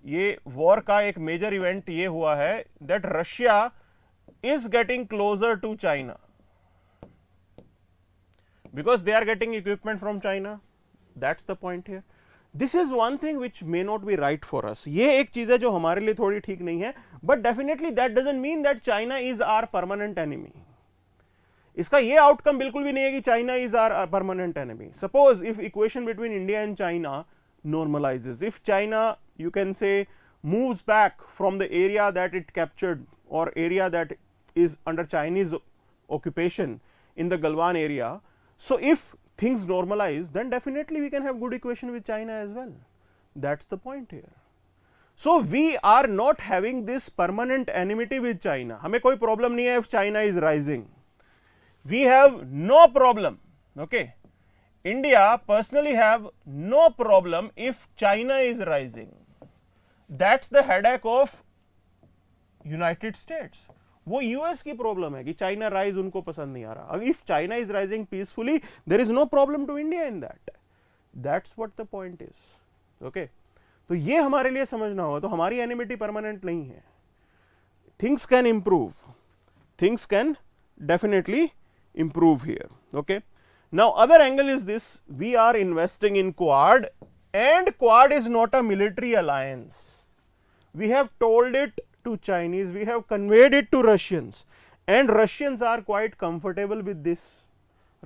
ये war का एक major event ये हुआ है that Russia is getting closer to China. Because they are getting equipment from China. That's the point here. This is one thing which may not be right for us. ये एक चीज है जो हमारे लिए थोड़ी ठीक नहीं है, but definitely that doesn't mean that China is our permanent enemy. इसका ये outcome बिल्कुल भी नहीं है कि China is our permanent enemy. Suppose if equation between India and China normalizes, if China, you can say, moves back from the area that it captured or area that is under Chinese occupation in the Galwan area. So if things normalize, then definitely we can have good equation with China as well. That's the point here. So we are not having this permanent enmity with China. हमें कोई problem नहीं है if China is rising. We have no problem. Okay. India personally have no problem if China is rising. That's the headache of United States. वो US की problem है कि China rise उनको पसंद नहीं आ रहा. If China is rising peacefully, there is no problem to India in that. That's what the point is. Okay, तो ये हमारे लिए समझना होगा. तो हमारी एनिमिटी परमानेंट नहीं है. Things can improve, things can definitely improve here. Okay, now other angle is this, we are investing in Quad, and Quad is not a military alliance. We have told it to Chinese, we have conveyed it to Russians, and Russians are quite comfortable with this.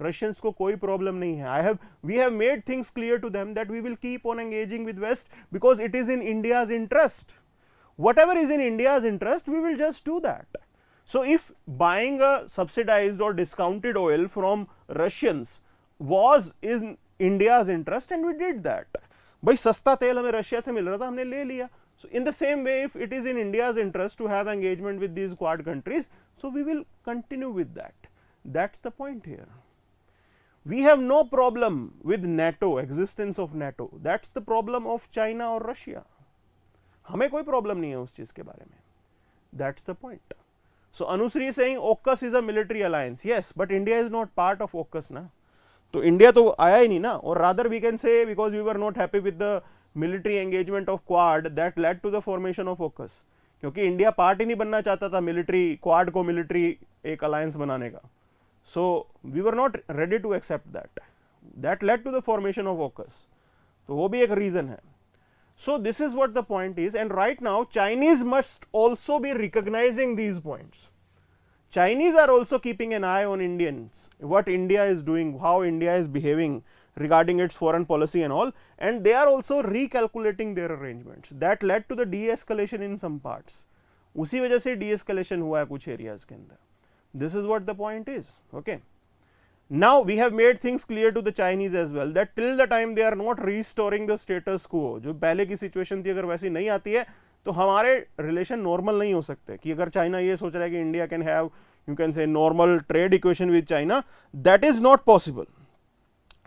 Russians को कोई problem नहीं है. We have made things clear to them that we will keep on engaging with West because it is in India's interest. Whatever is in India's interest, we will just do that. So if buying a subsidized or discounted oil from Russians was in India's interest, and we did that. भाई सस्ता तेल हमें Russia से मिल रहा था, हमने ले लिया. So in the same way, if it is in India's interest to have engagement with these Quad countries, so we will continue with that. That's the point here. We have no problem with NATO, existence of NATO. That's the problem of China or Russia. हमें कोई problem नहीं है उस चीज के बारे में. That's the point. So Anusri is saying AUKUS is a military alliance. Yes, but India is not part of AUKUS ना. तो इंडिया तो आया ही नहीं ना. और rather we can say because we were not happy with the military engagement of Quad that led to the formation of AUKUS. क्योंकि India part ही नहीं बनना चाहता था मिलिट्री क्वाड को मिलिट्री एक अलायंस बनाने का. So we were not ready to accept that. That led to the formation of AUKUS. तो वो भी एक रीजन है. So this is what the point is, and right now Chinese must also be recognising these points. Chinese are also keeping an eye on Indians, what India is doing, how India is behaving regarding its foreign policy and all, and they are also recalculating their arrangements. That led to the de-escalation in some parts. उसी वजह से de-escalation हुआ है कुछ areas के अंदर. This is what the point is. Okay. Now we have made things clear to the Chinese as well that till the time they are not restoring the status quo, जो पहले की situation थी अगर वैसी नहीं आती है तो हमारे relation normal नहीं हो सकते कि अगर चाइना ये सोच रहा है कि India can have you can say normal trade equation with China, that is not possible.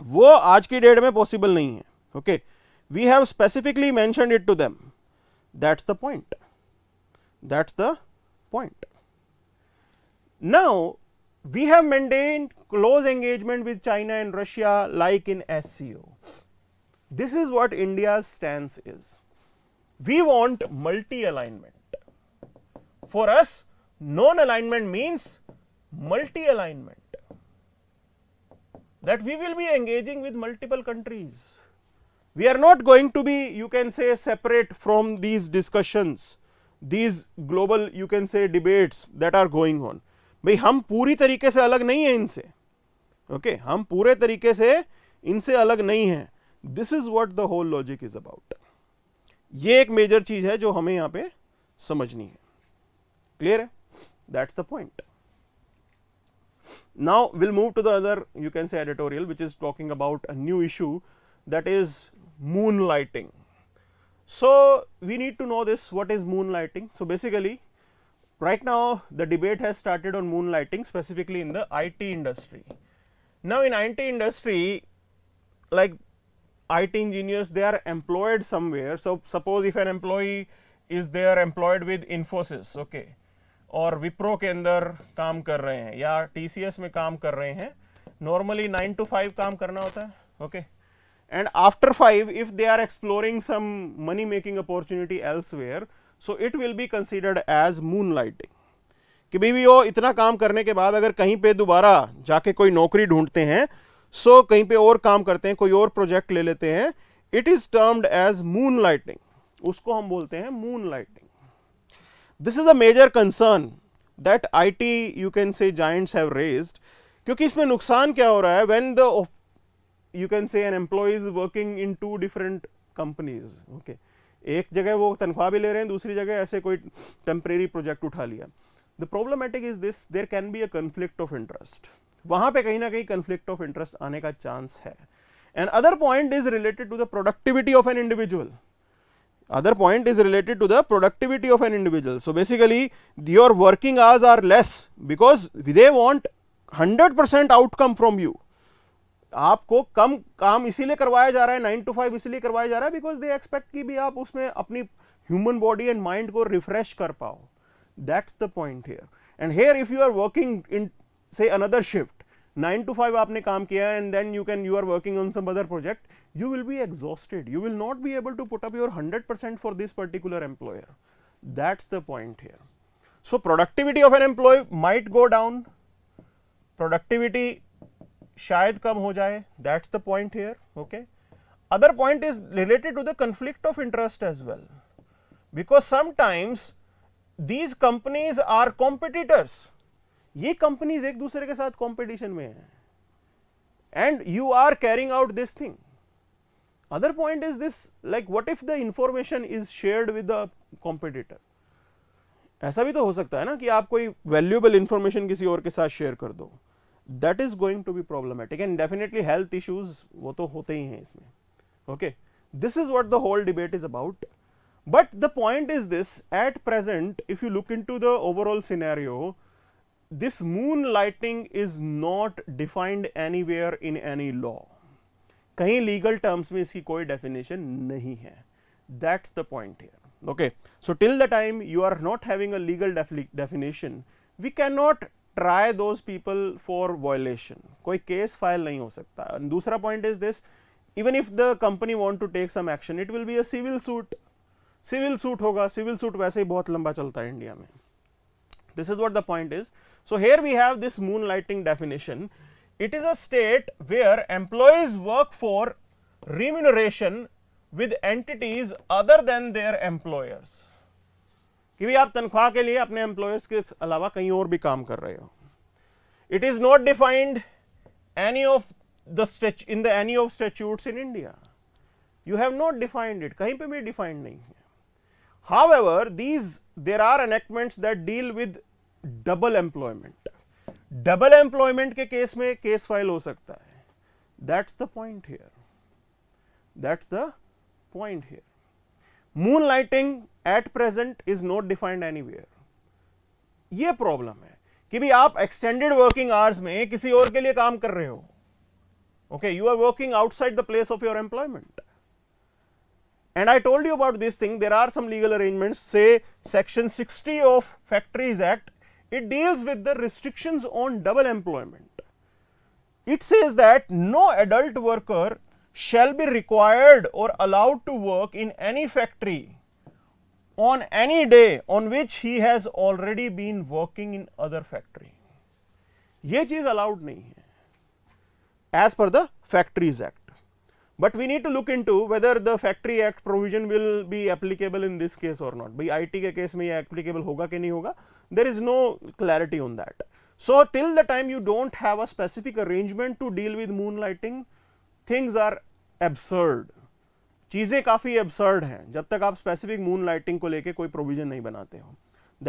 वो आज की डेट में possible नहीं है. Okay, we have specifically mentioned it to them. That's the point. That's the point. Now we have maintained close engagement with China and Russia like in SCO. This is what India's stance is. We want multi-alignment. For us, non-alignment means multi-alignment. That we will be engaging with multiple countries. We are not going to be, you can say, separate from these discussions, these global, you can say, debates that are going on. भाई हम पूरी तरीके से अलग नहीं है इनसे. Okay, हम पूरे तरीके से इनसे अलग नहीं है. This is what the whole logic is about. ये एक मेजर चीज है जो हमें यहां पे समझनी है. क्लियर है? That's the point. Now will move to the other, you can say, editorial which is talking about a new issue, that is moonlighting. So we need to know this, what is moonlighting. So basically right now the debate has started on moonlighting, specifically in the IT industry. Now in IT industry, like IT engineers, they are employed somewhere. So suppose if an employee is there employed with Infosys, okay, और विप्रो के अंदर काम कर रहे हैं या TCS में काम कर रहे हैं, normally 9 to 5 काम करना होता है. Okay, and after 5 if they are exploring some money making opportunity elsewhere, so it will be considered as moonlighting. कि भाई वो इतना काम करने के बाद अगर कहीं पे दोबारा जाके कोई नौकरी ढूंढते हैं, सो कहीं पे और काम करते हैं, कोई और प्रोजेक्ट ले लेते हैं, it is termed as moonlighting. उसको हम बोलते हैं moonlighting. This is a major concern that IT you can say giants have raised. क्योंकि इसमें नुकसान क्या हो रहा है, when the you can say an employee is working in 2 different companies. Okay, एक जगह वो तनख्वाह भी ले रहे हैं, दूसरी जगह ऐसे कोई टेम्परेरी प्रोजेक्ट उठा लिया. The problematic is this, there can be a conflict of interest. वहां पे कहीं ना कहीं कन्फ्लिक्ट ऑफ इंटरेस्ट आने का चांस है. And other point is related to the productivity of an individual. other point is related to the productivity of an individual. So basically your working hours are less because they want 100% outcome from you. आपको कम काम इसीलिए करवाया जा रहा है, 9 to 5 इसीलिए करवाया जा रहा है बिकॉज दे एक्सपेक्ट कि भी आप उसमें अपनी ह्यूमन बॉडी एंड माइंड को रिफ्रेश कर पाओ. That's the point here. And here if you are working in say another shift, 9 to 5 आपने काम किया and then you are working on some other project, you will be exhausted, you will not be able to put up your 100% for this particular employer. That's the point here. So productivity of an employee might go down, productivity शायद कम हो जाए, that's the point here. Okay, other point is related to the conflict of interest as well, because sometimes these companies are competitors. ये companies एक दूसरे के साथ competition में हैं and you are carrying out this thing. Other point is this, like what if the information is shared with the competitor? ऐसा भी तो हो सकता है ना कि आप कोई valuable information किसी और के साथ share कर दो. That is going to be problematic and definitely health issues वो तो होते ही हैं इसमें. Okay, this is what the whole debate is about. But the point is this, at present if you look into the overall scenario, this moonlighting is not defined anywhere in any law. कहीं legal terms में इसकी कोई definition नहीं है. That's the point here. Okay, so till the time you are not having a legal definition, we can not try those people for violation. कोई case file नहीं हो सकता. दूसरा point is this, even if the company want to take some action, it will be a civil suit. Civil suit होगा, civil suit वैसे ही बहुत लंबा चलता है इंडिया में. This is what the point is. So here we have this moonlighting definition. It is a state where employees work for remuneration with entities other than their employers. कि भी आप तनख्वाह के लिए अपने employers के अलावा कहीं और भी काम कर रहे हो. It is not defined any of the in the any of statutes in India. You have not defined it. कहीं पे भी defined नहीं है. However, there are enactments that deal with double employment. Double employment के case में case file हो सकता है. That's the point here, that's the point here. Moonlighting at present is not defined anywhere. ये प्रॉब्लम है कि भी आप एक्सटेंडेड वर्किंग आवर्स में किसी और के लिए काम कर रहे हो. Okay, you are working outside the place of your employment. And I told you about this thing. There are some legal arrangements. Say section 60 of Factories Act, it deals with the restrictions on double employment. It says that no adult worker shall be required or allowed to work in any factory on any day on which he has already been working in other factory. ये चीज allowed नहीं है as per the Factories Act. But we need to look into whether the Factory Act provision will be applicable in this case or not. भाई IT के case में ये applicable होगा कि नहीं होगा, there is no clarity on that. So till the time you don't have a specific arrangement to deal with moonlighting, things are absurd. चीजें काफी absurd हैं जब तक आप specific moonlighting को लेके कोई provision नहीं बनाते हो.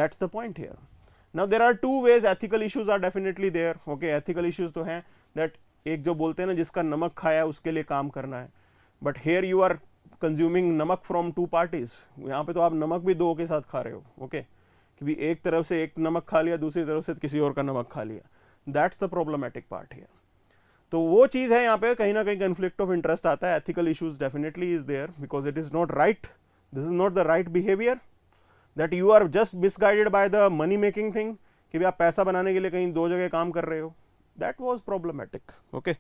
That's the point here. Now there are two ways. Ethical issues are definitely there. Okay, ethical issues तो हैं that एक जो बोलते हैं ना जिसका नमक खाया उसके लिए काम करना है. But here you are consuming namak from two parties. यहाँ पे तो आप नमक भी दो के साथ खा रहे हो. ओके, कि भी एक तरफ से एक नमक खा लिया, दूसरी तरफ से किसी और का नमक खा लिया. That's the problematic part here. तो वो चीज़ है यहाँ पे कहीं ना कहीं कन्फ्लिक्ट ऑफ इंटरेस्ट आता है. Ethical issues definitely is there because it is not right. This is not the right behaviour that you are just misguided by the money making thing कि भी आप पैसा बनाने के लिए कहीं दो जगह काम कर रहे हो. That was problematic. Okay,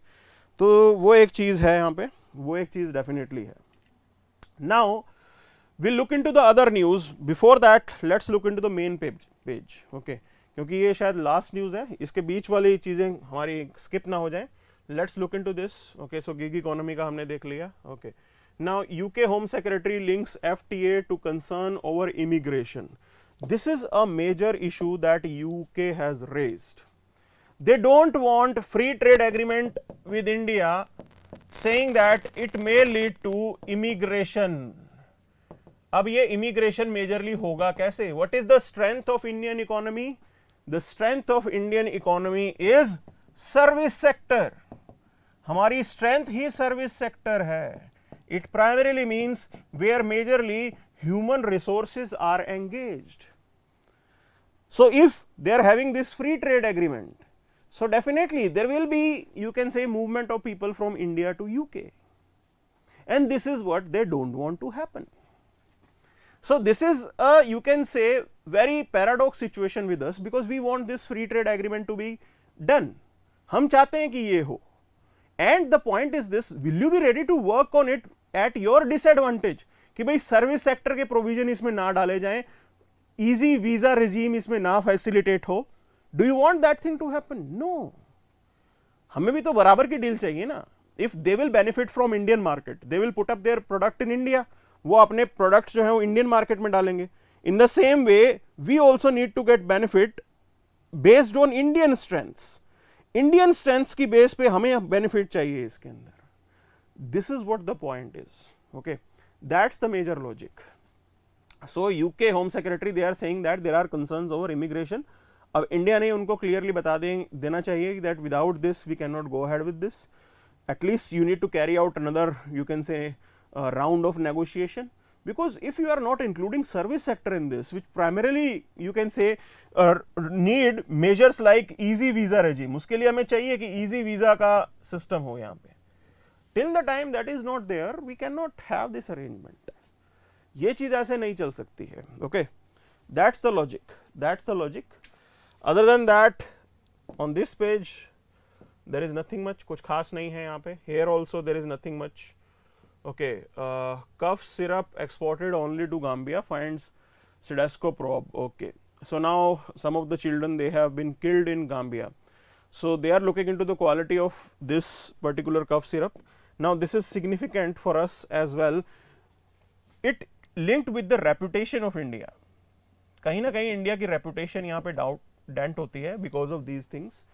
तो वो एक चीज़ है यहाँ पे, वो एक चीज़ definitely है. Now we'll look into the other news. Before that, let's look into the main page. Okay, क्योंकि ये शायद last news है, इसके बीच वाली चीज़ें हमारी skip ना हो जाए. Let's look into this. Okay, so gig economy का हमने देख लिया. Okay, now UK Home Secretary links FTA to concern over immigration. This is a major issue that UK has raised. They don't want free trade agreement with India, saying that it may lead to immigration. अब ये immigration majorly होगा कैसे? What is the strength of Indian economy? The strength of Indian economy is service sector. हमारी strength ही service sector है. It primarily means where majorly human resources are engaged. So if they are having this free trade agreement, so definitely there will be, you can say, movement of people from India to UK, and this is what they don't want to happen. So this is a, you can say, very paradox situation with us because we want this free trade agreement to be done. हम चाहते हैं कि ये हो, and the point is this: will you be ready to work on it at your disadvantage? कि भाई service sector के provision इसमें ना डाले जाएं, easy visa regime इसमें ना फैसिलिटेट हो. Do you want that thing to happen? No. हमें भी तो बराबर की डील चाहिए ना. If they will benefit from Indian market, they will put up their product in India. वो अपने products जो हैं वो Indian market में डालेंगे. In the same way, we also need to get benefit based on Indian strengths. Indian strengths की base पे हमें benefit चाहिए इसके अंदर. This is what the point is. Okay, that's the major logic. So UK Home Secretary, they are saying that there are concerns over immigration. अब India ने उनको clearly बता देना चाहिए that without this we can not go ahead with this. At least you need to carry out another, you can say, round of negotiation, because if you are not including service sector in this, which primarily you can say need measures like easy visa regime, उसके लिए हमें चाहिए कि easy visa का system हो यहाँ पे. Till the time that is not there, we cannot have this arrangement. ये चीज़ ऐसे नहीं चल सकती है. Okay, that's the logic. That's the logic. Other than that, on this page there is nothing much. कुछ खास नहीं है यहाँ पे. Here also there is nothing much. Okay, cough syrup exported only to Gambia finds Sedasco probe. Okay, so now some of the children, they have been killed in Gambia. So they are looking into the quality of this particular cough syrup. Now this is significant for us as well. It linked with the reputation of India. कहीं ना कहीं India की reputation यहाँ पे dent होती है because of these things.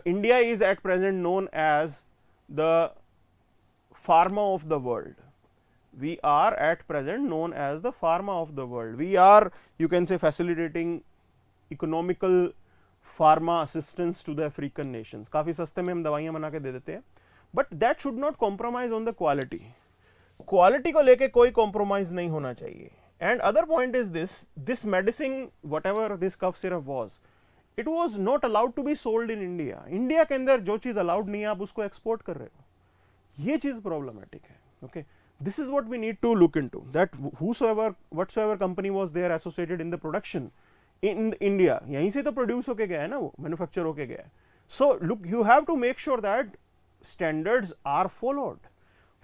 India is at present known as the pharma of the world. We are at present known as the pharma of the world. We are, you can say, facilitating economical pharma assistance to the African nations, काफ़ी सस्ते में हम दवाइयाँ बना के दे देते हैं, but that should not compromise on the quality. Quality को लेके कोई कॉम्प्रोमाइज नहीं होना चाहिए। And other point is this medicine whatever this cough syrup was, it was not allowed to be sold in India. India के अंदर जो चीज अलाउड नहीं है आप उसको एक्सपोर्ट कर रहे हो, ये चीज प्रॉब्लमेटिक है। Okay, this is what we need to look into, that whatsoever company was there associated in the production in India, yahin se to produce hoke gaya hai na, wo manufacture hoke gaya hai. So look, you have to make sure that standards are followed,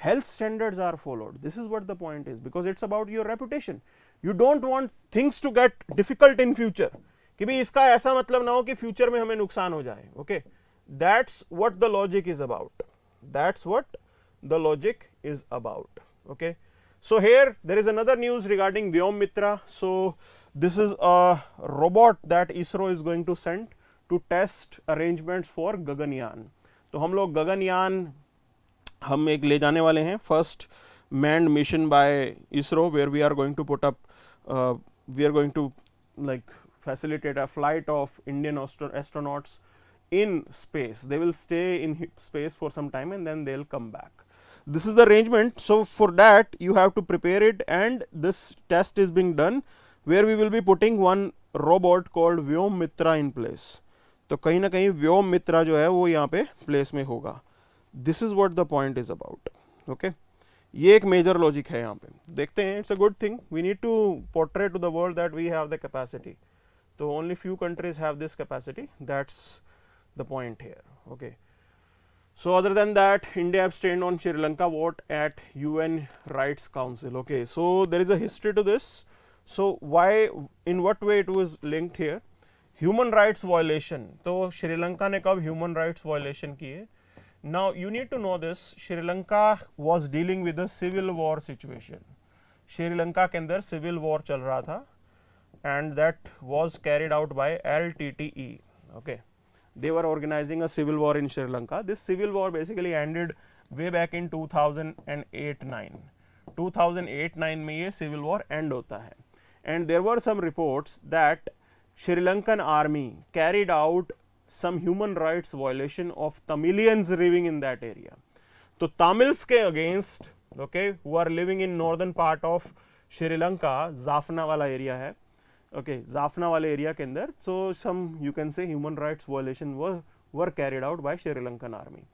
health standards are followed. This is what the point is, because it's about your reputation. You don't want things to get difficult in future, कि भी इसका ऐसा मतलब ना हो कि future में हमें नुकसान हो जाए। Okay, that's what the logic is about, that's what the logic is about. Okay, so here there is another news regarding Vyomitra. So this is a robot that ISRO is going to send to test arrangements for Gaganyaan. तो हम लोग गगनयान हम एक ले जाने वाले हैं, first manned mission by ISRO, where we are going to put up we are going to like facilitate a flight of Indian astronauts in space. They will stay in space for some time and then they'll come back. This is the arrangement. So for that you have to prepare it, and this test is being done where we will be putting one robot called Vyomitra in place. तो कहीं ना कहीं Vyomitra जो है वो यहाँ पे place में होगा. This is what the point is about. Okay, ये एक major logic है यहाँ पे. देखते हैं, it's a good thing. We need to portray to the world that we have the capacity. तो only few countries have this capacity. That's the point here. Okay. So other than that, India abstained on Sri Lanka vote at UN Rights Council. Okay, so there is a history to this. So why, in what way it was linked here? Human rights violation. तो श्रीलंका ने कब human rights violation किए? Now you need to know this. Sri Lanka was dealing with a civil war situation. Sri Lanka के अंदर civil war चल रहा था, and that was carried out by LTTE. Okay. They were organizing a civil war in Sri Lanka. This civil war basically ended way back in 2008-9. 2008-9 में ये civil war end होता है. And there were some reports that Sri Lankan army carried out some human rights violation of Tamilians living in that area. तो Tamils के against, okay, who are living in northern part of Sri Lanka, Jaffna वाला area है. Okay, Jaffna वाले area के अंदर, so some you can say human rights violation were carried out by Sri Lankan army.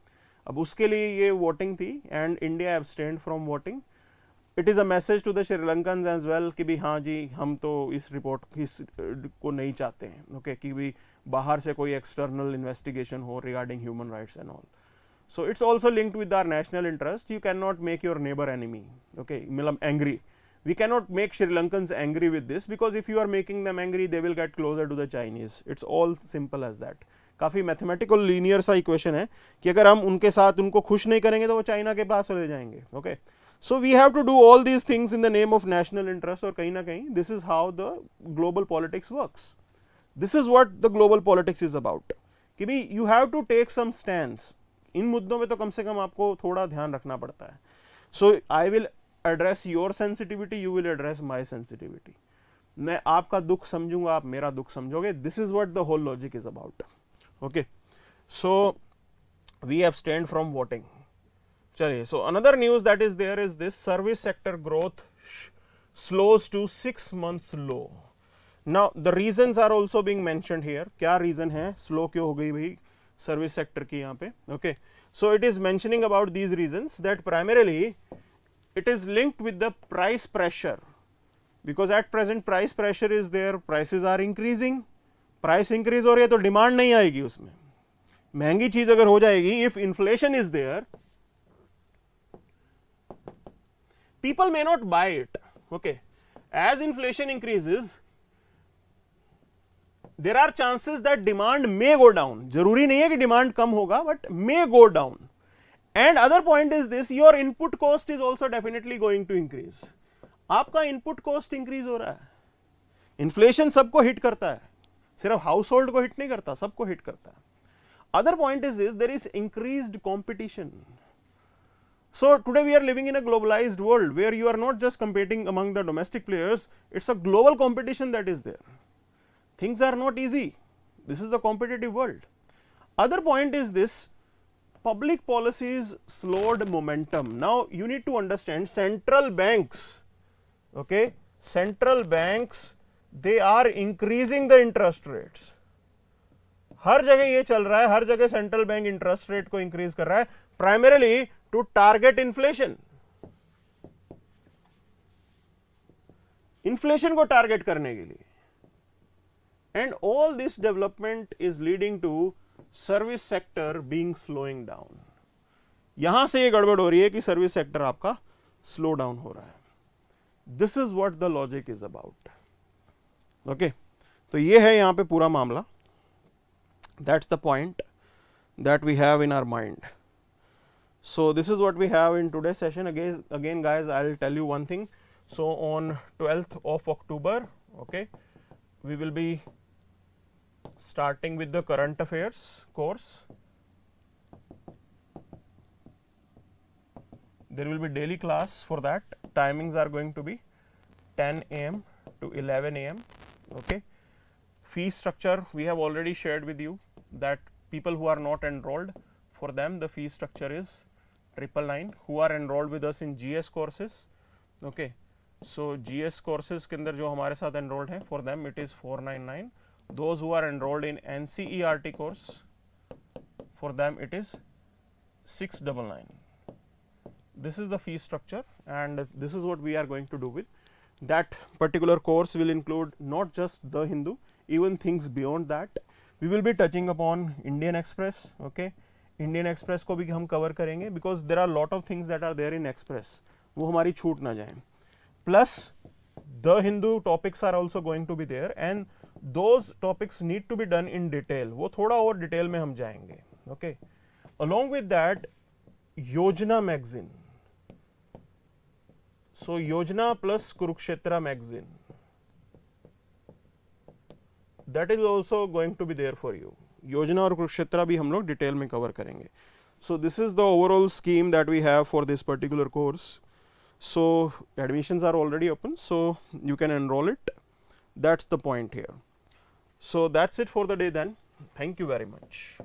अब उसके लिए ये वोटिंग थी and India abstained from voting. It is a message to the Sri Lankans as well कि भी हाँ जी हम तो इस रिपोर्ट को नहीं चाहते हैं. Okay, कि भी बाहर से कोई external investigation हो regarding human rights and all. So it's also linked with our national interest. You cannot make your neighbor enemy. Okay, मतलब angry. We cannot make Sri Lankans angry with this, because if you are making them angry, they will get closer to the Chinese. It's all simple as that. काफ़ी mathematical linear सा equation है कि अगर हम उनके साथ उनको खुश नहीं करेंगे तो वो चाइना के पास चले जाएंगे. Okay, so we have to do all these things in the name of national interest, और कहीं ना कहीं this is how the global politics works. This is what the global politics is about, कि भी you have to take some stands. इन मुद्दों में तो कम से कम आपको थोड़ा ध्यान रखना पड़ता है. So I will address your sensitivity, you will address my sensitivity. मैं आपका दुख समझूंगा, आप मेरा दुख समझोगे. This is what the whole logic is about. Okay, so we abstained from voting. चलिए, so another news that is there is this: service sector growth slows to 6 months low. Now the reasons are also being mentioned here. क्या reason है slow क्यों हो गई भाई service sector की यहाँ पे? Okay, so it is mentioning about these reasons, that primarily it is linked with the price pressure, because at present price pressure is there, prices are increasing. price increase हो रही है तो demand नहीं आएगी उसमें, महंगी चीज अगर हो जाएगी, if inflation is there, people may not buy it. Okay, as inflation increases, there are chances that demand may go down. जरूरी नहीं है कि demand कम होगा, but may go down. And other point is this: your input cost is also definitely going to increase. आपका input cost increase हो रहा है. Inflation सबको hit करता है, सिर्फ household को hit नहीं करता, सबको hit करता है. Other point is this: there is increased competition. So today we are living in a globalized world where you are not just competing among the domestic players, it's a global competition that is there. Things are not easy. This is the competitive world. Other point is this, public policies slowed momentum. Now you need to understand central banks, okay, central banks, they are increasing the interest rates. हर जगह ये चल रहा है, हर जगह central bank interest rate को increase कर रहा है, primarily to target inflation, inflation को टारगेट करने के लिए. And all this development is leading to service sector being slowing down. यहां से ये गड़बड़ हो रही है कि सर्विस सेक्टर आपका स्लो डाउन हो रहा है. This is what the logic is about. Okay, तो ये है यहां पे पूरा मामला. That's the point that we have in our mind. So this is what we have in today's session. Again guys, I'll tell you one thing. So on 12th of October, okay, we will be starting with the current affairs course. There will be daily class for that. Timings are going to be 10 AM to 11 AM. Okay. Fee structure we have already shared with you, that people who are not enrolled, for them the fee structure is 999. Who are enrolled with us in GS courses, okay, so GS courses के अंदर जो हमारे साथ enrolled हैं, for them it is 499. Those who are enrolled in NCERT course, for them it is 699. This is the fee structure, and this is what we are going to do with that particular course. Will include not just the Hindu, even things beyond that. We will be touching upon Indian Express, okay. Indian Express को भी हम cover करेंगे, because there are lot of things that are there in Express, वो हमारी छूट ना जाए. Plus the Hindu topics are also going to be there, and those topics need to be done in detail. वो थोड़ा और detail में हम जाएंगे, okay. Along with that, योजना magazine. So योजना plus Kurukshetra magazine, that is also going to be there for you. योजना और कुरुक्षेत्र भी हम लोग डिटेल में कवर करेंगे. So this is the overall scheme that we have for this particular course. So admissions are already open, so you can enroll it. That's the point here. So that's it for the day then. Thank you very much.